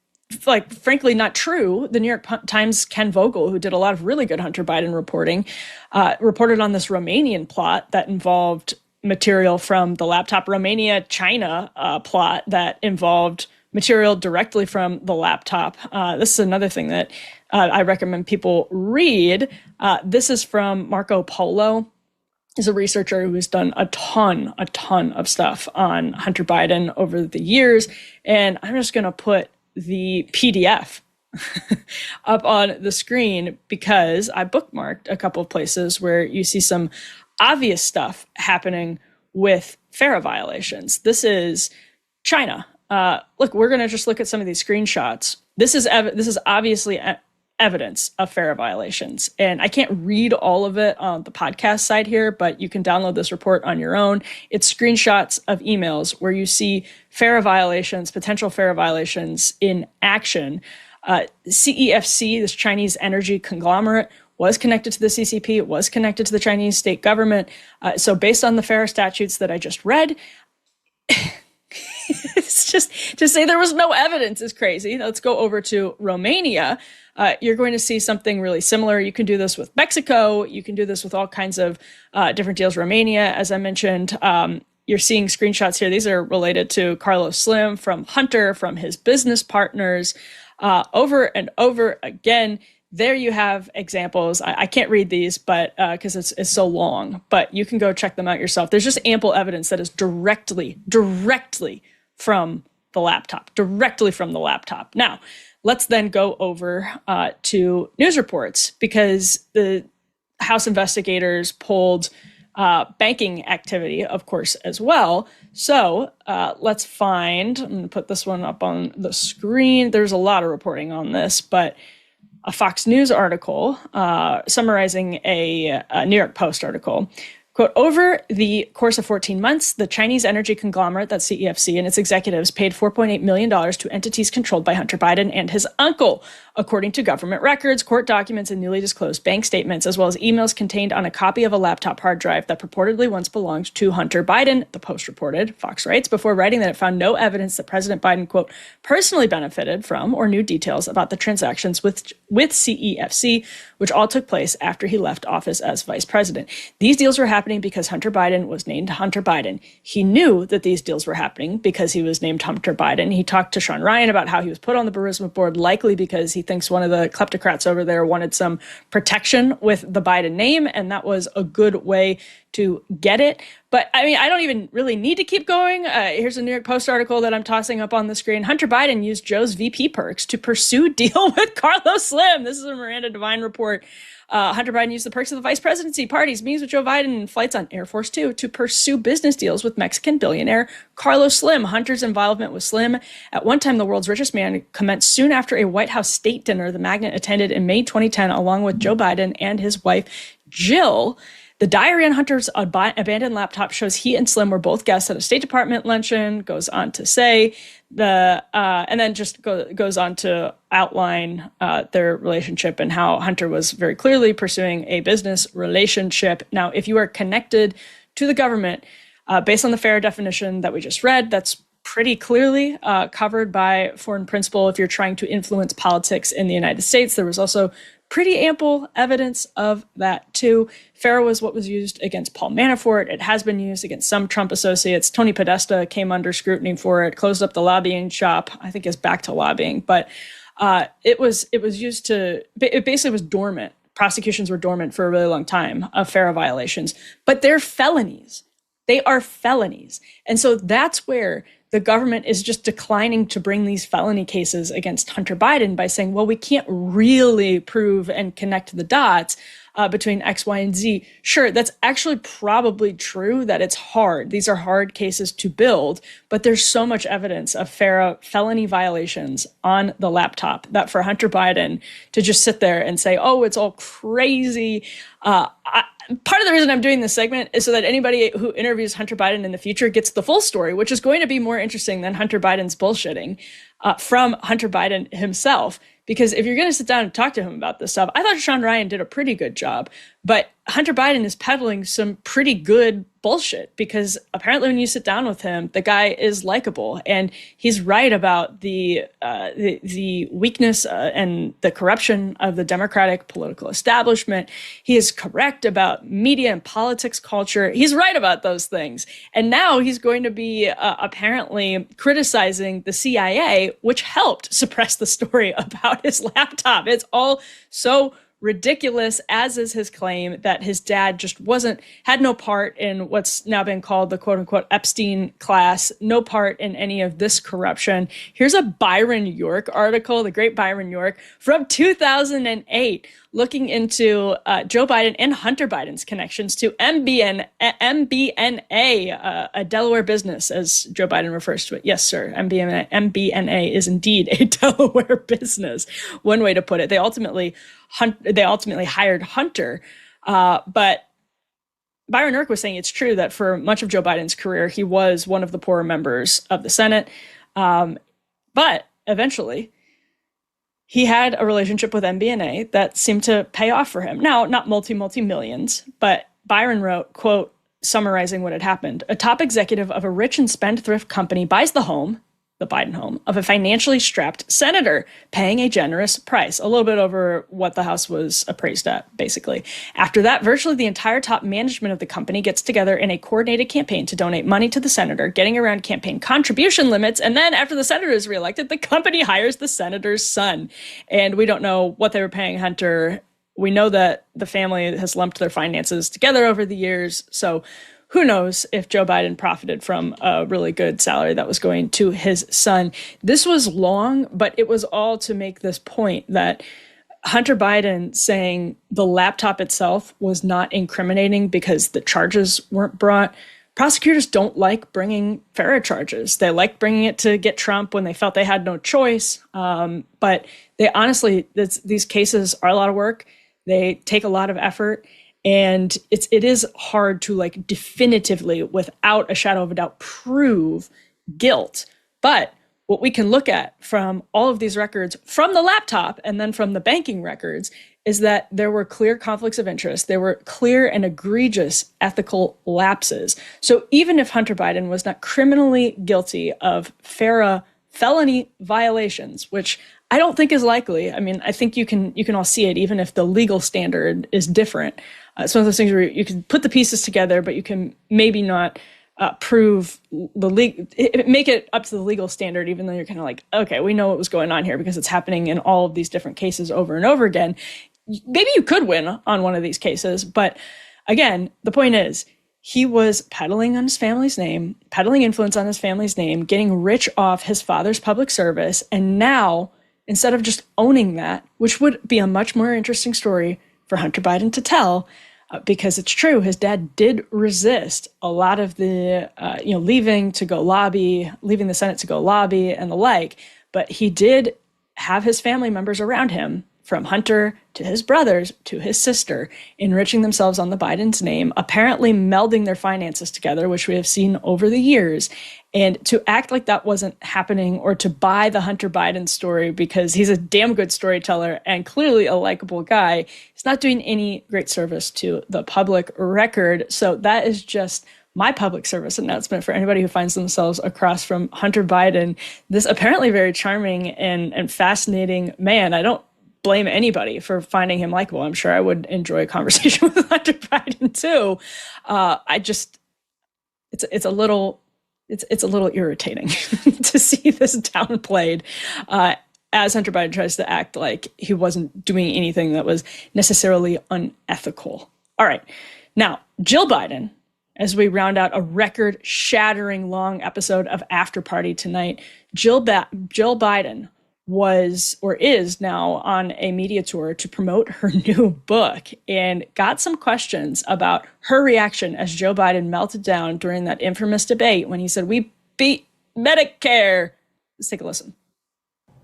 like, frankly, not true. The New York Times' Ken Vogel, who did a lot of really good Hunter Biden reporting, reported on this Romanian plot that involved material from the laptop, Romania-China plot that involved material directly from the laptop. This is another thing that I recommend people read. This is from Marco Polo. He's a researcher who's done a ton of stuff on Hunter Biden over the years. And I'm just going to put the PDF up on the screen because I bookmarked a couple of places where you see some obvious stuff happening with FARA violations. This is China. Look, we're going to just look at some of these screenshots. This is obviously evidence of FARA violations. And I can't read all of it on the podcast side here, but you can download this report on your own. It's screenshots of emails where you see FARA violations, potential FARA violations in action. CEFC, this Chinese energy conglomerate, was connected to the CCP. It was connected to the Chinese state government. So based on the FARA statutes that I just read, it's just to say there was no evidence is crazy. Let's go over to Romania. You're going to see something really similar. You can do this with Mexico. You can do this with all kinds of different deals. Romania, as I mentioned, you're seeing screenshots here. These are related to Carlos Slim from Hunter, from his business partners, over and over again. There you have examples. I can't read these, but because it's so long, but you can go check them out yourself. There's just ample evidence that is directly from the laptop, Now, let's then go over to news reports, because the House investigators pulled banking activity, of course, as well. So let's find, I'm going to put this one up on the screen. There's a lot of reporting on this, but a Fox News article summarizing a New York Post article. Quote, over the course of 14 months, the Chinese energy conglomerate, that's CEFC, and its executives paid $4.8 million to entities controlled by Hunter Biden and his uncle, according to government records, court documents, and newly disclosed bank statements, as well as emails contained on a copy of a laptop hard drive that purportedly once belonged to Hunter Biden, the Post reported, Fox writes, before writing that it found no evidence that President Biden, quote, personally benefited from or knew details about the transactions with CEFC, which all took place after he left office as vice president. These deals were happening because Hunter Biden was named Hunter Biden. He knew that these deals were happening because he was named Hunter Biden. He talked to Sean Ryan about how he was put on the Burisma board, likely because he thinks one of the kleptocrats over there wanted some protection with the Biden name, and that was a good way to get it. But I mean, I don't even really need to keep going. Here's a New York Post article that I'm tossing up on the screen. Hunter Biden used Joe's VP perks to pursue deal with Carlos Slim. This is a Miranda Devine report. Hunter Biden used the perks of the vice presidency, parties, meetings with Joe Biden, and flights on Air Force Two to pursue business deals with Mexican billionaire Carlos Slim. Hunter's involvement with Slim, at one time the world's richest man, commenced soon after a White House state dinner the magnate attended in May 2010 along with Joe Biden and his wife, Jill. The diary on Hunter's abandoned laptop shows he and Slim were both guests at a State Department luncheon. Goes on to say and then just goes on to outline their relationship and how Hunter was very clearly pursuing a business relationship. Now, if you are connected to the government, based on the FARA definition that we just read, that's pretty clearly covered by foreign principle if you're trying to influence politics in the United States. There was also pretty ample evidence of that too. FARA was what was used against Paul Manafort. It has been used against some Trump associates. Tony Podesta came under scrutiny for it, closed up the lobbying shop. I think is back to lobbying, but it was used to, it basically was dormant. Prosecutions were dormant for a really long time of FARA violations, but they're felonies. They are felonies. And so that's where the government is just declining to bring these felony cases against Hunter Biden by saying, well, we can't really prove and connect the dots between X, Y, and Z. Sure, that's actually probably true that it's hard. These are hard cases to build, but there's so much evidence of FARA felony violations on the laptop that for Hunter Biden to just sit there and say, oh, it's all crazy. Part of the reason I'm doing this segment is so that anybody who interviews Hunter Biden in the future gets the full story, which is going to be more interesting than Hunter Biden's bullshitting from Hunter Biden himself. Because if you're going to sit down and talk to him about this stuff, I thought Sean Ryan did a pretty good job, but Hunter Biden is peddling some pretty good bullshit because apparently when you sit down with him, the guy is likable and he's right about the weakness and the corruption of the Democratic political establishment. He is correct about media and politics culture. He's right about those things. And now he's going to be apparently criticizing the CIA, which helped suppress the story about his laptop. It's all so ridiculous, as is his claim that his dad just had no part in what's now been called the quote unquote Epstein class, no part in any of this corruption. Here's a Byron York article, the great Byron York from 2008, looking into Joe Biden and Hunter Biden's connections to MBNA, a Delaware business, as Joe Biden refers to it. Yes, sir. MBNA is indeed a Delaware business. One way to put it. They ultimately hired Hunter, but Byron York was saying it's true that for much of Joe Biden's career, he was one of the poorer members of the Senate, but eventually he had a relationship with MBNA that seemed to pay off for him. Now, not multi-millions, but Byron wrote, quote, summarizing what had happened, a top executive of a rich and spendthrift company buys the home, the Biden home, of a financially strapped senator, paying a generous price, a little bit over what the House was appraised at, basically. After that, virtually the entire top management of the company gets together in a coordinated campaign to donate money to the senator, getting around campaign contribution limits. And then after the senator is reelected, the company hires the senator's son. And we don't know what they were paying Hunter. We know that the family has lumped their finances together over the years. So who knows if Joe Biden profited from a really good salary that was going to his son. This was long, but it was all to make this point that Hunter Biden saying the laptop itself was not incriminating because the charges weren't brought. Prosecutors don't like bringing FARA charges. They like bringing it to get Trump when they felt they had no choice. But they honestly, these cases are a lot of work. They take a lot of effort. And it is hard to like definitively, without a shadow of a doubt, prove guilt. But what we can look at from all of these records, from the laptop and then from the banking records, is that there were clear conflicts of interest. There were clear and egregious ethical lapses. So even if Hunter Biden was not criminally guilty of FARA felony violations, which I don't think is likely. I mean, I think you can all see it, even if the legal standard is different. It's one of those things where you can put the pieces together, but you can maybe not prove make it up to the legal standard, even though you're kind of like, okay, we know what was going on here because it's happening in all of these different cases over and over again. Maybe you could win on one of these cases, but again, the point is, he was peddling on his family's name, peddling influence on his family's name, getting rich off his father's public service, and now, instead of just owning that, which would be a much more interesting story for Hunter Biden to tell, because it's true, his dad did resist a lot of the, leaving the Senate to go lobby and the like, but he did have his family members around him, from Hunter to his brothers to his sister, enriching themselves on the Biden's name, apparently melding their finances together, which we have seen over the years. And to act like that wasn't happening, or to buy the Hunter Biden story because he's a damn good storyteller and clearly a likable guy, he's not doing any great service to the public record. So that is just my public service announcement for anybody who finds themselves across from Hunter Biden, this apparently very charming and fascinating man. I don't blame anybody for finding him likable. I'm sure I would enjoy a conversation with Hunter Biden too. It's a little irritating to see this downplayed as Hunter Biden tries to act like he wasn't doing anything that was necessarily unethical. All right. Now, Jill Biden, as we round out a record-shattering long episode of After Party tonight, Jill Biden was or is now on a media tour to promote her new book, and got some questions about her reaction as Joe Biden melted down during that infamous debate when he said, "We beat Medicare." Let's take a listen.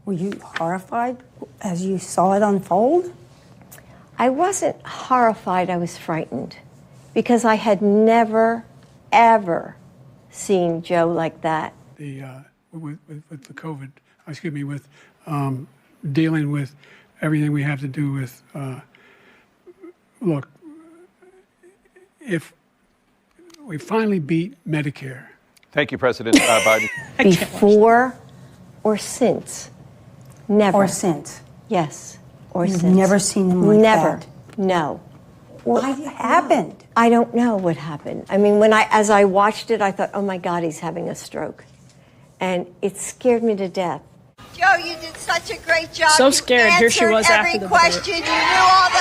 Were you horrified as you saw it unfold? I wasn't horrified, I was frightened, because I had never, ever seen Joe like that. With the COVID, with dealing with everything we have to do with, look, if we finally beat Medicare. Thank you, President Biden. Before or since? Never. Or since? Yes, or You've since. never seen him like Never. that? No. What happened? I don't know what happened. I mean, as I watched it, I thought, oh my God, he's having a stroke. And it scared me to death. Joe, you did such a great job. So scared. Here she was after the every question. debate. You knew all the.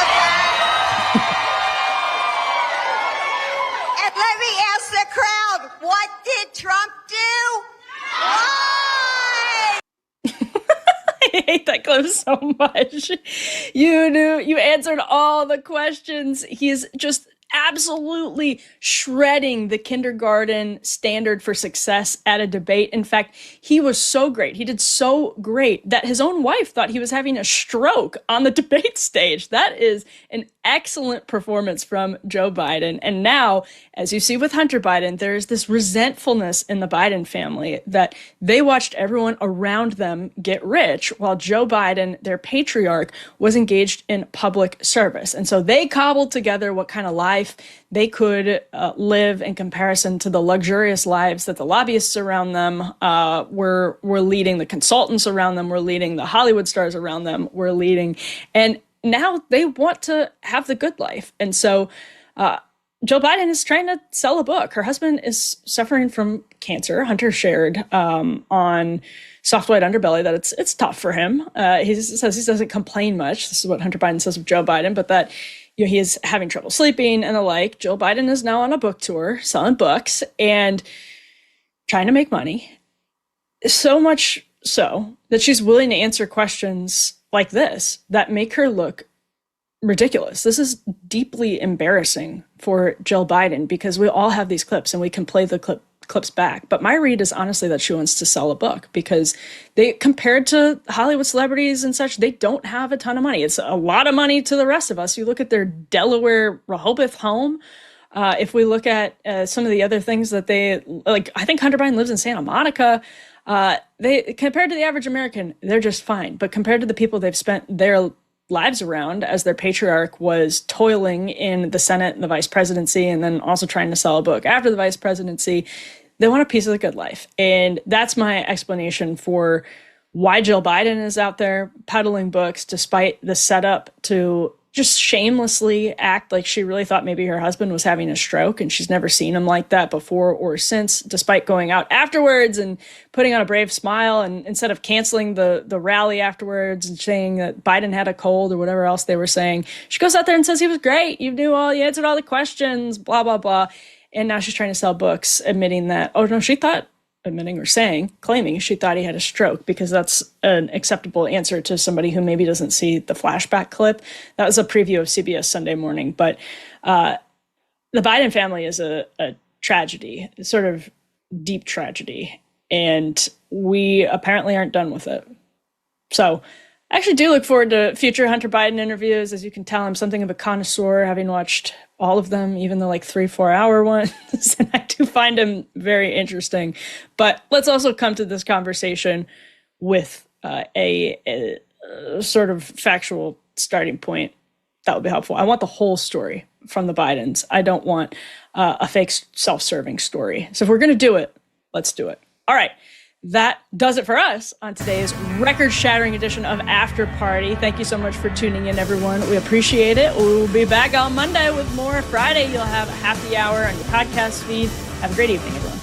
And let me ask the crowd, what did Trump do? Why? I hate that clip so much. You answered all the questions. He's just absolutely shredding the kindergarten standard for success at a debate. In fact, he was so great. He did so great that his own wife thought he was having a stroke on the debate stage. That is an excellent performance from Joe Biden. And now, as you see with Hunter Biden, there's this resentfulness in the Biden family that they watched everyone around them get rich while Joe Biden, their patriarch, was engaged in public service. And so they cobbled together what kind of life they could live in comparison to the luxurious lives that the lobbyists around them were leading, the consultants around them were leading, the Hollywood stars around them were leading. And now they want to have the good life. And so Joe Biden is trying to sell a book. Her husband is suffering from cancer. Hunter shared on Soft White Underbelly that it's tough for him. He says he doesn't complain much. This is what Hunter Biden says of Joe Biden, but that he is having trouble sleeping and the like. Joe Biden is now on a book tour, selling books and trying to make money. So much so that she's willing to answer questions like this that make her look ridiculous. This is deeply embarrassing for Jill Biden because we all have these clips and we can play the clip clips back. But my read is honestly that she wants to sell a book because compared to Hollywood celebrities and such, they don't have a ton of money. It's a lot of money to the rest of us. You look at their Delaware Rehoboth home. If we look at some of the other things that they like, I think Hunter Biden lives in Santa Monica. They compared to the average American, they're just fine. But compared to the people they've spent their lives around as their patriarch was toiling in the Senate and the vice presidency, and then also trying to sell a book after the vice presidency, they want a piece of the good life. And that's my explanation for why Jill Biden is out there peddling books, despite the setup to just shamelessly act like she really thought maybe her husband was having a stroke, and she's never seen him like that before or since, despite going out afterwards and putting on a brave smile. And instead of canceling the rally afterwards and saying that Biden had a cold or whatever else they were saying, she goes out there and says he was great. You answered all the questions, blah, blah, blah. And now she's trying to sell books, admitting that, claiming she thought he had a stroke, because that's an acceptable answer to somebody who maybe doesn't see the flashback clip. That was a preview of CBS Sunday Morning. But the Biden family is a tragedy, a sort of deep tragedy. And we apparently aren't done with it. So I actually do look forward to future Hunter Biden interviews. As you can tell, I'm something of a connoisseur, having watched all of them, even the 3-4 hour ones. And I do find him very interesting. But let's also come to this conversation with a sort of factual starting point. That would be helpful. I want the whole story from the Bidens. I don't want a fake self-serving story. So if we're going to do it, let's do it. All right. That does it for us on today's record-shattering edition of After Party. Thank you so much for tuning in, everyone. We appreciate it. We will be back on Monday with more. Friday, you'll have a happy hour on your podcast feed. Have a great evening, everyone.